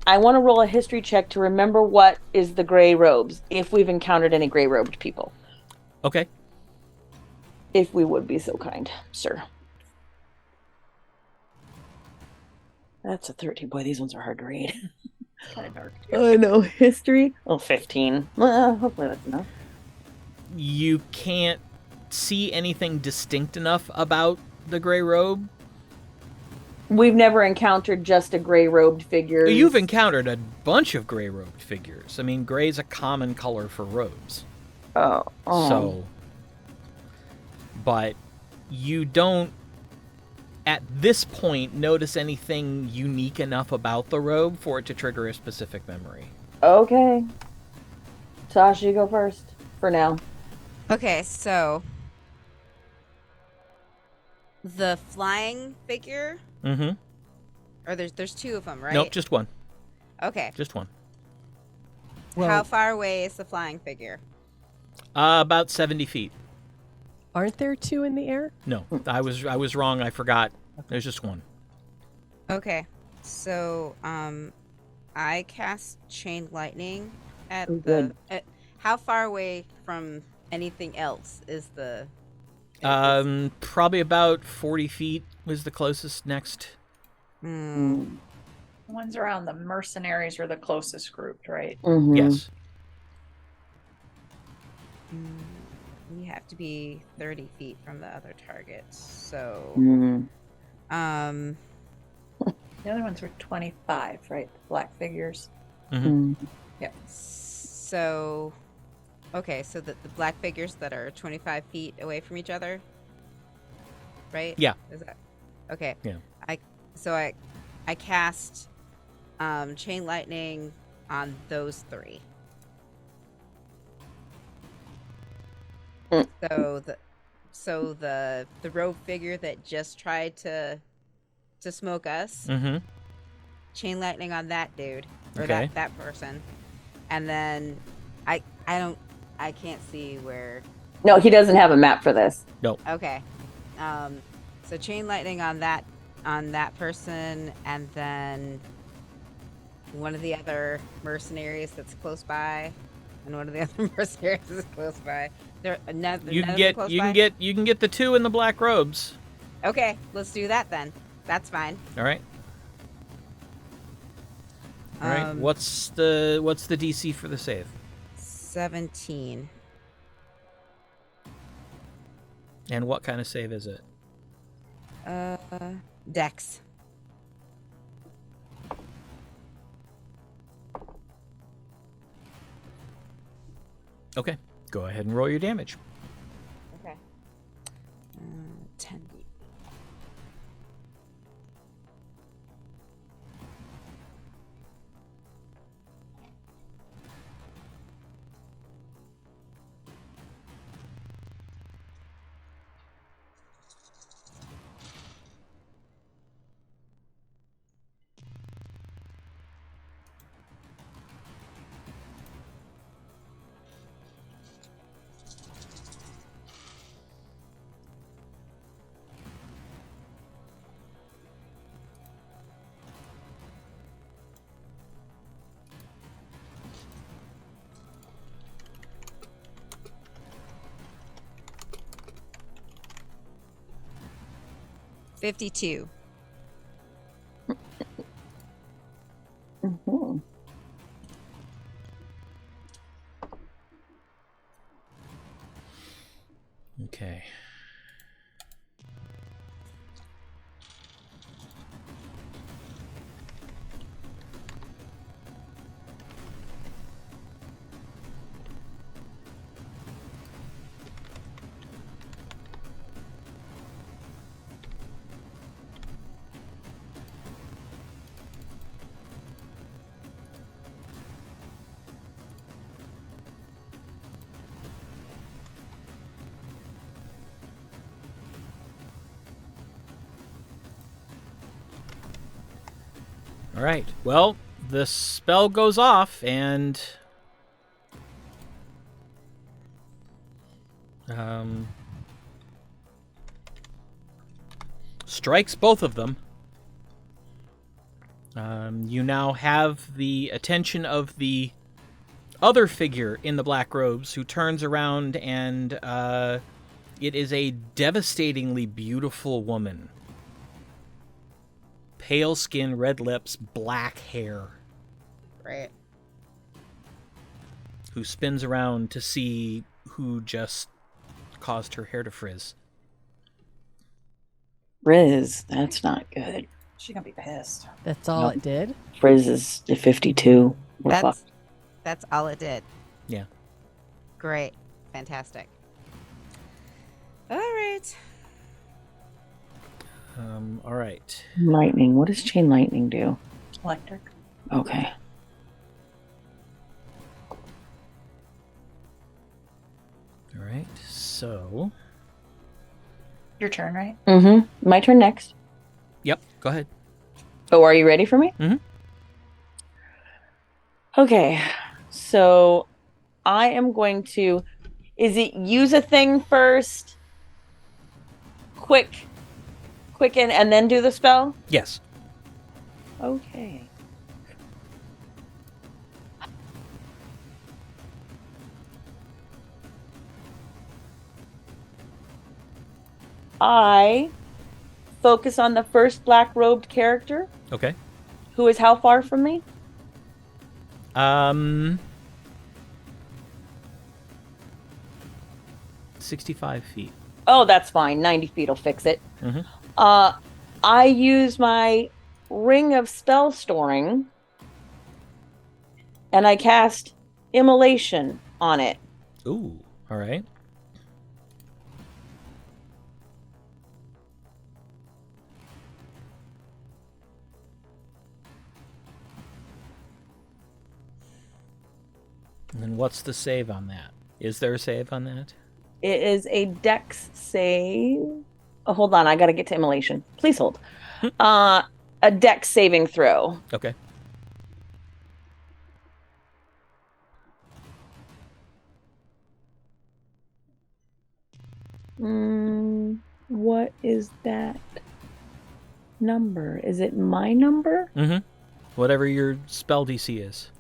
I want to roll a history check to remember what is the gray robes, if we've encountered any gray robed people. Okay. If we would be so kind, sir. That's a 13. Boy, these ones are hard to read. It's kind of dark. I know. History? Oh, 15. Well, hopefully that's enough. You can't see anything distinct enough about the gray robe. We've never encountered just a gray-robed figure. You've encountered a bunch of gray-robed figures. I mean, gray's a common color for robes. Oh. So, but you don't, at this point, notice anything unique enough about the robe for it to trigger a specific memory. Okay. Tasha, you go first. For now. Okay, so the flying figure, Mm-hmm. or there's two of them, right? Nope, just one. Okay. Just one. Well, How far away is the flying figure? About 70 feet. aren't there two in the air? No, I was wrong. I forgot. There's just one. Okay, so I cast chain lightning at Oh, the. good. How far away from anything else is the? Probably about 40 feet was the closest next. Hmm. The ones around the mercenaries were the closest grouped, right? Mm-hmm. Yes. We have to be 30 feet from the other targets. So, Mm. The other ones were 25, right? The black figures. Mm-hmm. so, okay, so the black figures that are 25 feet away from each other, right? Yeah. Is that okay? Yeah. I cast chain lightning on those three. Mm. So the rogue figure that just tried to smoke us, Mm-hmm. chain lightning on that dude or Okay. that person, and then I can't see where. No, he doesn't have a map for this. Okay, so chain lightning on that person, and then one of the other mercenaries that's close by, and one of the other mercenaries that's close by. You can get the two in the black robes. Okay, let's do that then. That's fine. All right. All right. What's the DC for the save? 17. And what kind of save is it? Dex. Okay. Go ahead and roll your damage. Okay. 10. $52. Mm-hmm. Okay. All right. Well, the spell goes off and strikes both of them. You now have the attention of the other figure in the black robes who turns around and it is a devastatingly beautiful woman. Pale skin, red lips, black hair. Right. Who spins around to see who just caused her hair to frizz. Frizz, that's not good. She's gonna be pissed. That's all Nope. it did? Frizz is the 52. We're fucked. That's all it did. Yeah. Great. Fantastic. All right. All right. Lightning. What does chain lightning do? Electric. Okay. All right. So. Your turn, right? Mm-hmm. My turn next. Yep. Go ahead. Oh, are you ready for me? Mhm. Okay. So I am going to. Is it use a thing first? Quicken, and then do the spell? Yes. Okay. I focus on the first black-robed character, Okay. who is how far from me? 65 feet. Oh, that's fine. 90 feet will fix it. Mhm. I use my ring of spell storing, and I cast immolation on it. Ooh. All right. And then what's the save on that? Is there a save on that? It is a dex save. Oh, hold on. I got to get to immolation. Please hold. A dex saving throw. Okay. What is that number? Is it my number? Mm-hmm. Whatever your spell DC is.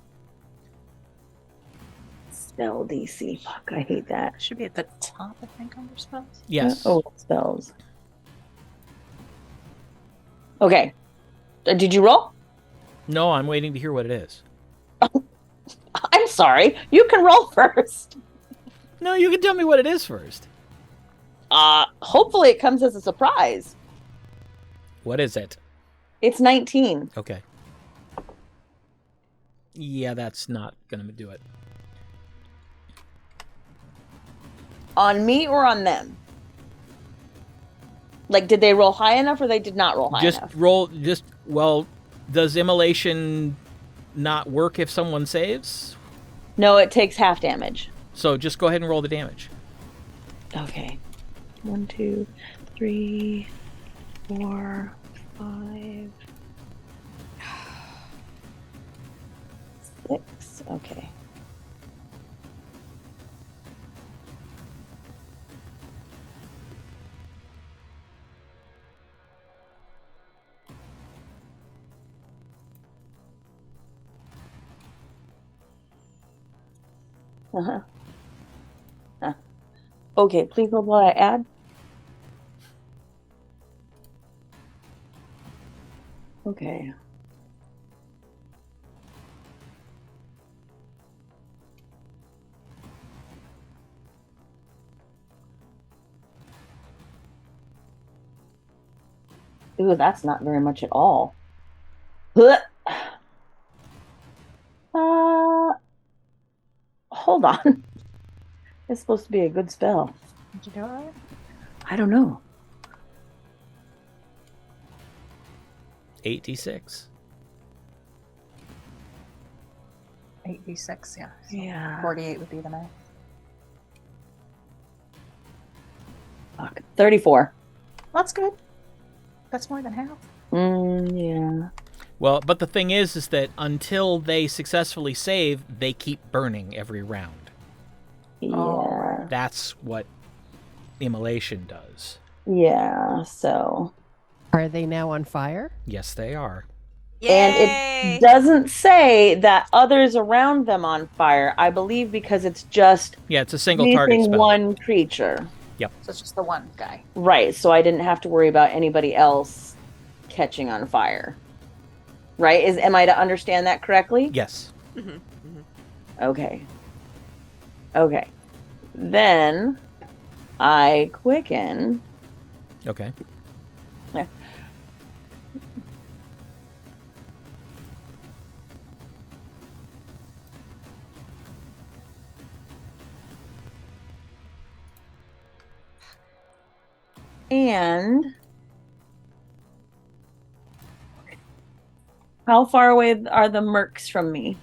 Spell DC. Fuck, I hate that. Should be at the top, I think, under spells. Yes. Oh, spells. Okay. Did you roll? No, I'm waiting to hear what it is. I'm sorry. You can roll first. No, you can tell me what it is first. Hopefully it comes as a surprise. What is it? It's 19. Okay. Yeah, that's not going to do it. On me or on them? Like, did they roll high enough or they did not roll high enough? Well, does immolation not work if someone saves? No, it takes half damage. So just go ahead and roll the damage. Okay. 1, 2, 3, 4, 5, 6. Okay. Okay, please hold while I add. Okay. Ooh, that's not very much at all. Hold on. It's supposed to be a good spell. Did you do it right? I don't know. 8d6. 8d6, yeah. So Yeah. 48 would be the max. Fuck. 34. That's good. That's more than half. Yeah. Well, but the thing is that until they successfully save, they keep burning every round. Yeah. Oh. That's what immolation does. Yeah. So. Are they now on fire? Yes, they are. And Yay! it doesn't say that others around them on fire. I believe because it's just Yeah, it's a single target using spell. one creature. Yep. So it's just the one guy. Right. So I didn't have to worry about anybody else catching on fire. Right? Am I to understand that correctly? Yes. Mhm. Okay. Okay. Then I quicken. Okay. And how far away are the mercs from me?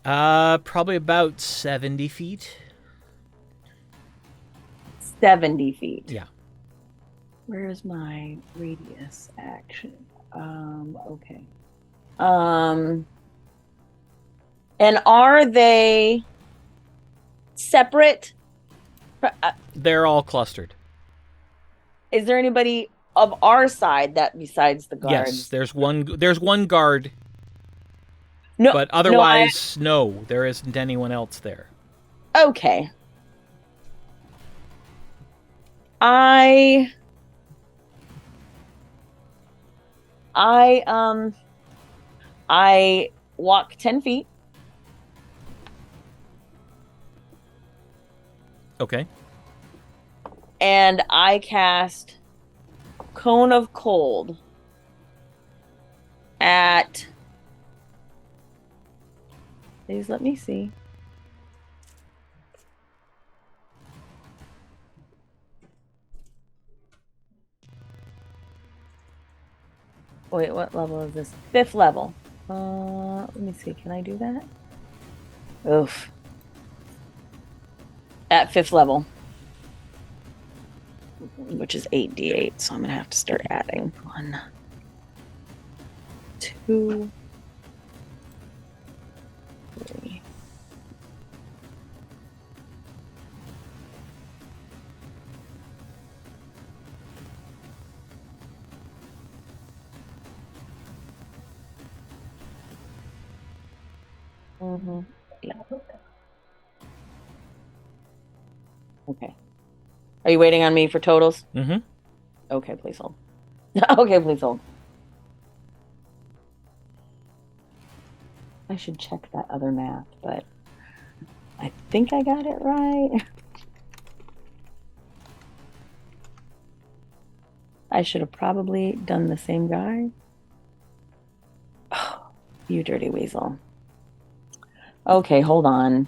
Probably about 70 feet. 70 feet. Yeah. Where's my radius action? Okay. And are they separate? They're all clustered. Is there anybody of our side that besides the guards? Yes, there's one guard, No, but otherwise, no, there isn't anyone else there. Okay. I walk 10 feet. Okay. And I cast Cone of Cold at... Please let me see. Wait, what level is this? 5th level. Let me see. Can I do that? Oof. At 5th level. Which is 8d8, so I'm going to have to start adding. 1, 2, 3. Yeah. Okay. Are you waiting on me for totals? Mm-hmm. Okay, please hold. Okay, please hold. I should check that other math, but I think I got it right. I should have probably done the same guy. Oh, you dirty weasel. Okay, hold on.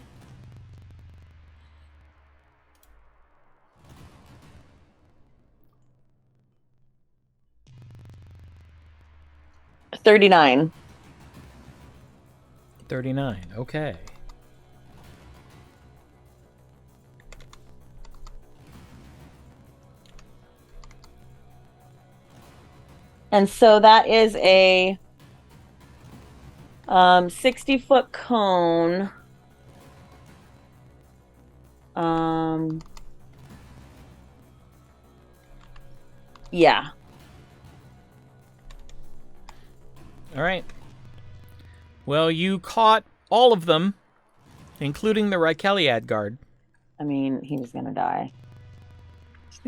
$39. 39. Okay. And so that is a 60-foot cone. Yeah. All right. Well, you caught all of them, including the Rykeliad guard. I mean, he was gonna die.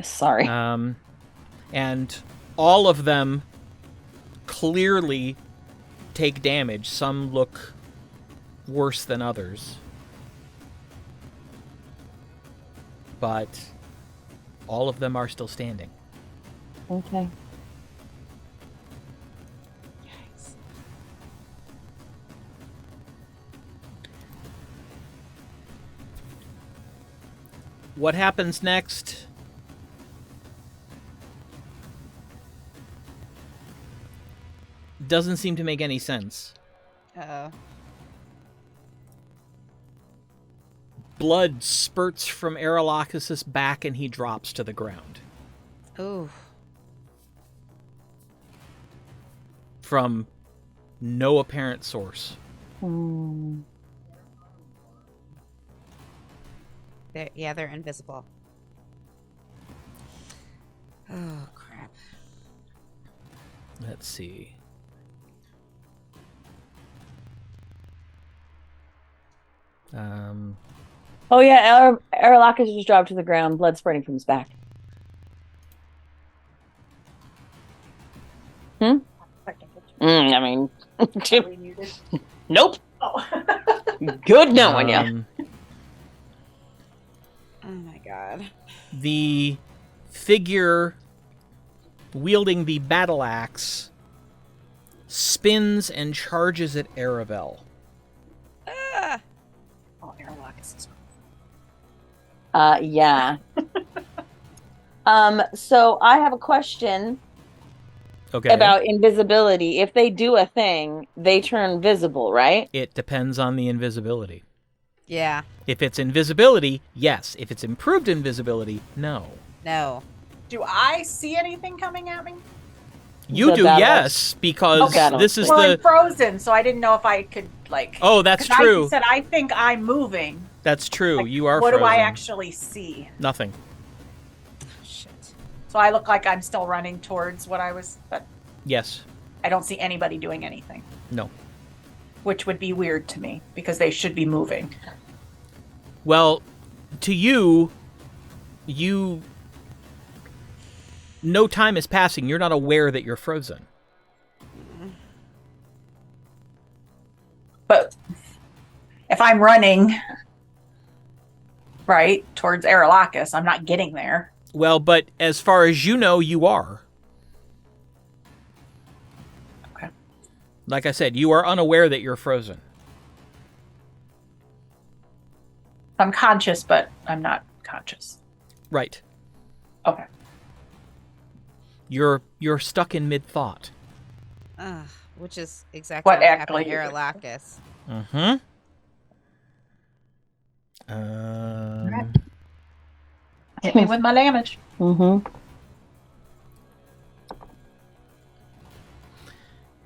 Sorry. And all of them clearly take damage. Some look worse than others. But all of them are still standing. Okay. What happens next? Doesn't seem to make any sense. Uh-oh. Blood spurts from Aralahkis' back and he drops to the ground. Ooh. From no apparent source. They're invisible. Oh, crap. Let's see. Oh yeah, Aralahkis just dropped to the ground, blood spurting from his back. I mean, nope. Oh. Good knowing you. Oh my god. The figure wielding the battle axe spins and charges at Aribell. Ah. Oh, Aralahkis is Yeah. So I have a question Okay. about invisibility. If they do a thing, they turn visible, right? It depends on the invisibility. Yeah. If it's invisibility, yes. If it's improved invisibility, no. No. Do I see anything coming at me? You The do, battle yes, because battle this is Well, I'm the... frozen, so I didn't know if I could, like... Oh, that's 'cause true. I said, I think I'm moving. That's true. Like, You are what frozen. do I actually see? Nothing. Shit. So I look like I'm still running towards what I was... But Yes. I don't see anybody doing anything. No. Which would be weird to me, because they should be moving. Well, to you... No time is passing. You're not aware that you're frozen. But if I'm running, right, towards Aralahkis, I'm not getting there. Well, but as far as you know, you are. Okay. Like I said, you are unaware that you're frozen. I'm conscious, but I'm not conscious. Right. Okay. You're stuck in mid-thought. Which is exactly What what happened actually- to Aralahkis. Mm-hmm. Hit me with my damage.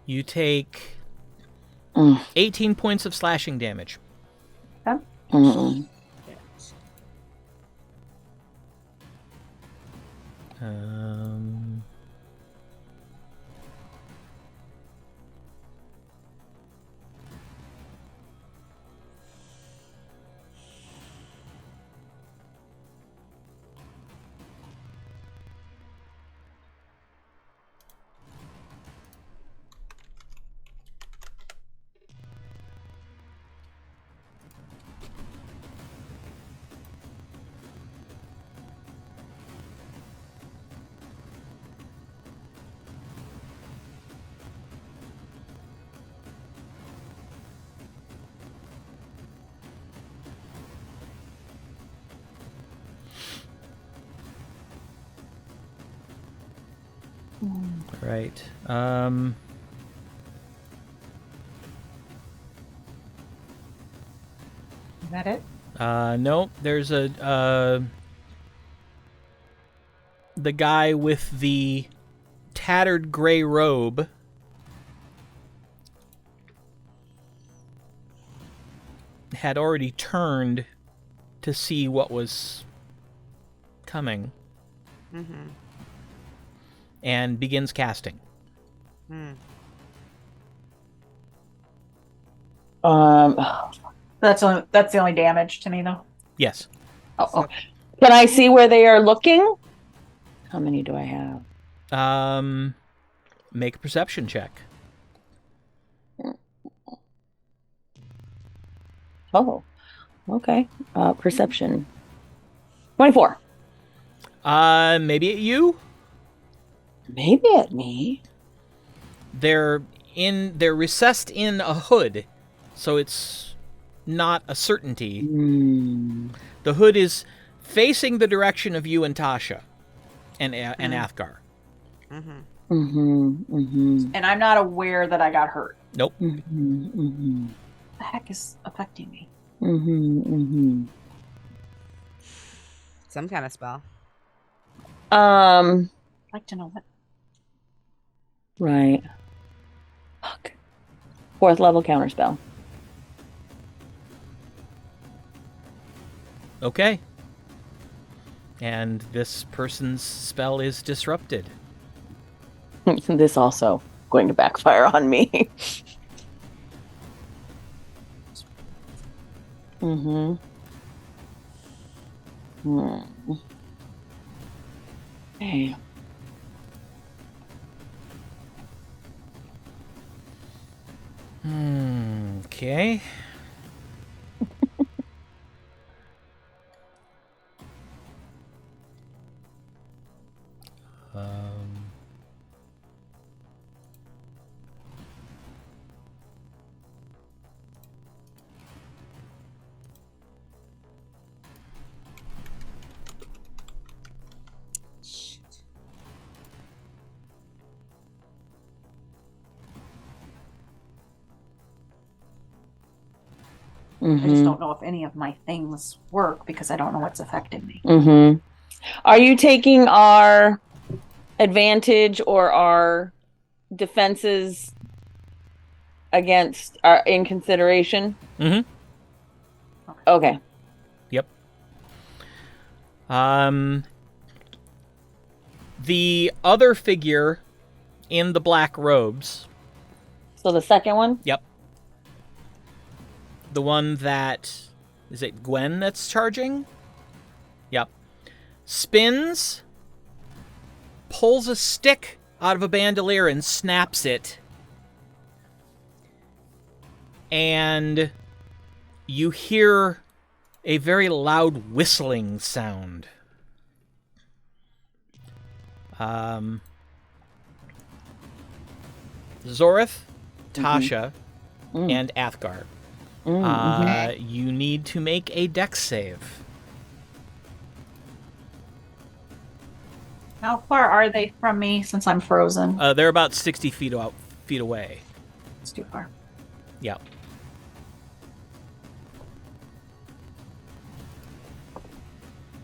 You take 18 points of slashing damage. Right. Is that it? No, there's the guy with the tattered gray robe had already turned to see what was coming and begins casting. That's the only damage to me, though. Yes. Oh. Can I see where they are looking? How many do I have? Make a perception check. Oh, okay. Perception. 24. Maybe at you? Maybe at me. They're recessed in a hood, so it's not a certainty. The hood is facing the direction of you and Tasha and Athgar. And I'm not aware that I got hurt. Nope. What the heck is affecting me? Some kind of spell. I'd like to know what. Right. Fuck. 4th level counterspell. Okay. And this person's spell is disrupted. This also going to backfire on me. Mm-hmm. Okay. Okay. Um, I just don't know if any of my things work because I don't know what's affecting me. Mm-hmm. Are you taking our advantage or our defenses against our in consideration? mm-hmm. Okay. Yep. The other figure in the black robes. So the second one? Yep. The one that... Is it Gwen that's charging? Yep. Spins, pulls a stick out of a bandolier and snaps it. And you hear a very loud whistling sound. Zorith, Tasha, and Athgar. You need to make a dex save. How far are they from me since I'm frozen? They're about 60 feet away. It's too far. Yep.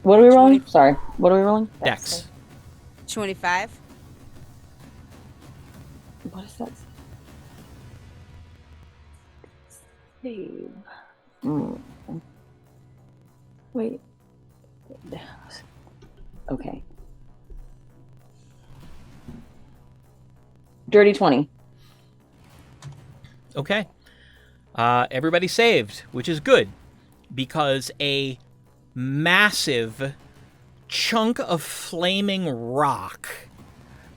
What are we rolling? Sorry. What are we rolling? Dex. 25. What is that? Save. Wait. Okay. Dirty 20. Okay. Everybody saved, which is good, because a massive chunk of flaming rock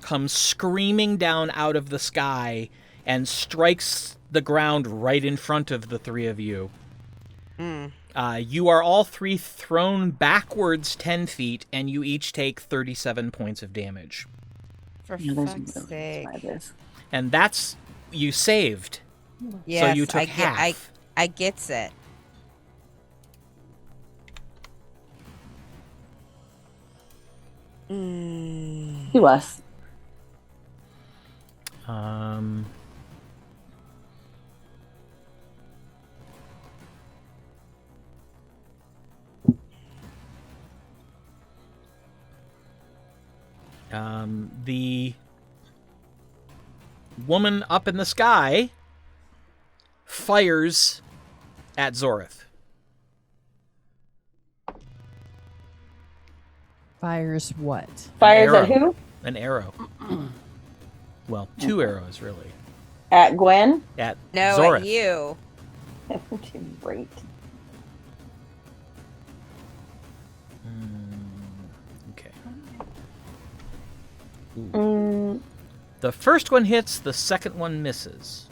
comes screaming down out of the sky and strikes the ground right in front of the three of you. You are all three thrown backwards 10 feet, and you each take 37 points of damage. For Yeah, fuck's sake. And that's... You saved. Yes, so you took half. I gets it. To us. The woman up in the sky fires at Zorith. Fires what? Fires Arrow. at who? An arrow. Well, two arrows, really. At Gwen? At No, Zorith. at you. Great. Okay. The first one hits, the second one misses.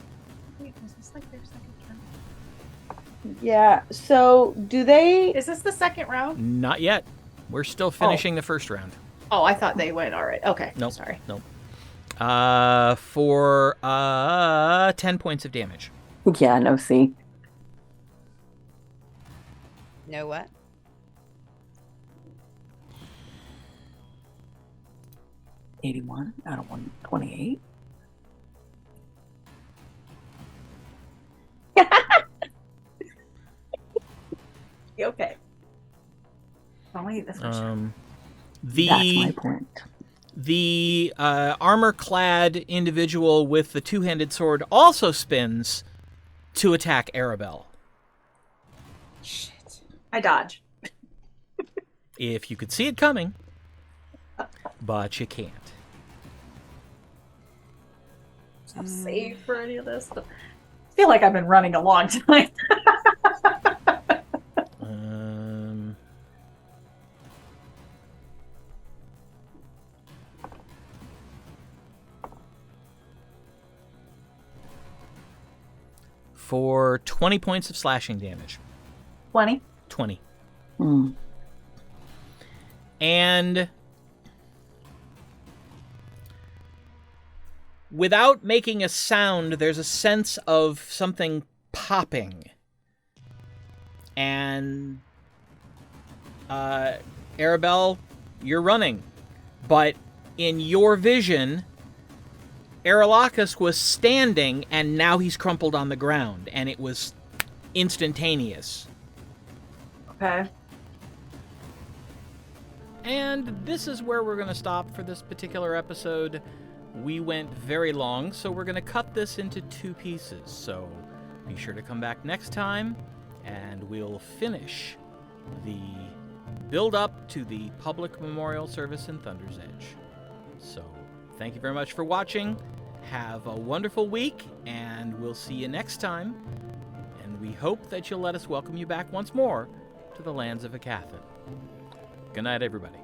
Wait, was this like their second turn? Yeah. So, do they? Is this the second round? Not yet. We're still finishing the first round. Oh, I thought they went all right. Okay. Nope. Sorry. Nope. For 10 points of damage. Yeah. No. See. No what? $81 out of 128. Okay. Only the first round. That's my point. The armor-clad individual with the two-handed sword also spins to attack Aribell. Shit. I dodge. If you could see it coming, but you can't. have saved for any of this. But I feel like I've been running a long time. For 20 points of slashing damage. 20. 20. Mm. And without making a sound, there's a sense of something popping. And Aribell, you're running. But in your vision, Aralahkis was standing, and now he's crumpled on the ground, and it was instantaneous. Okay. And this is where we're going to stop for this particular episode. We went very long, so we're going to cut this into 2 pieces. So be sure to come back next time, and we'll finish the build-up to the public memorial service in Thunder's Edge. So thank you very much for watching. Have a wonderful week, and we'll see you next time. And we hope that you'll let us welcome you back once more to the lands of Aecathan. Good night, everybody.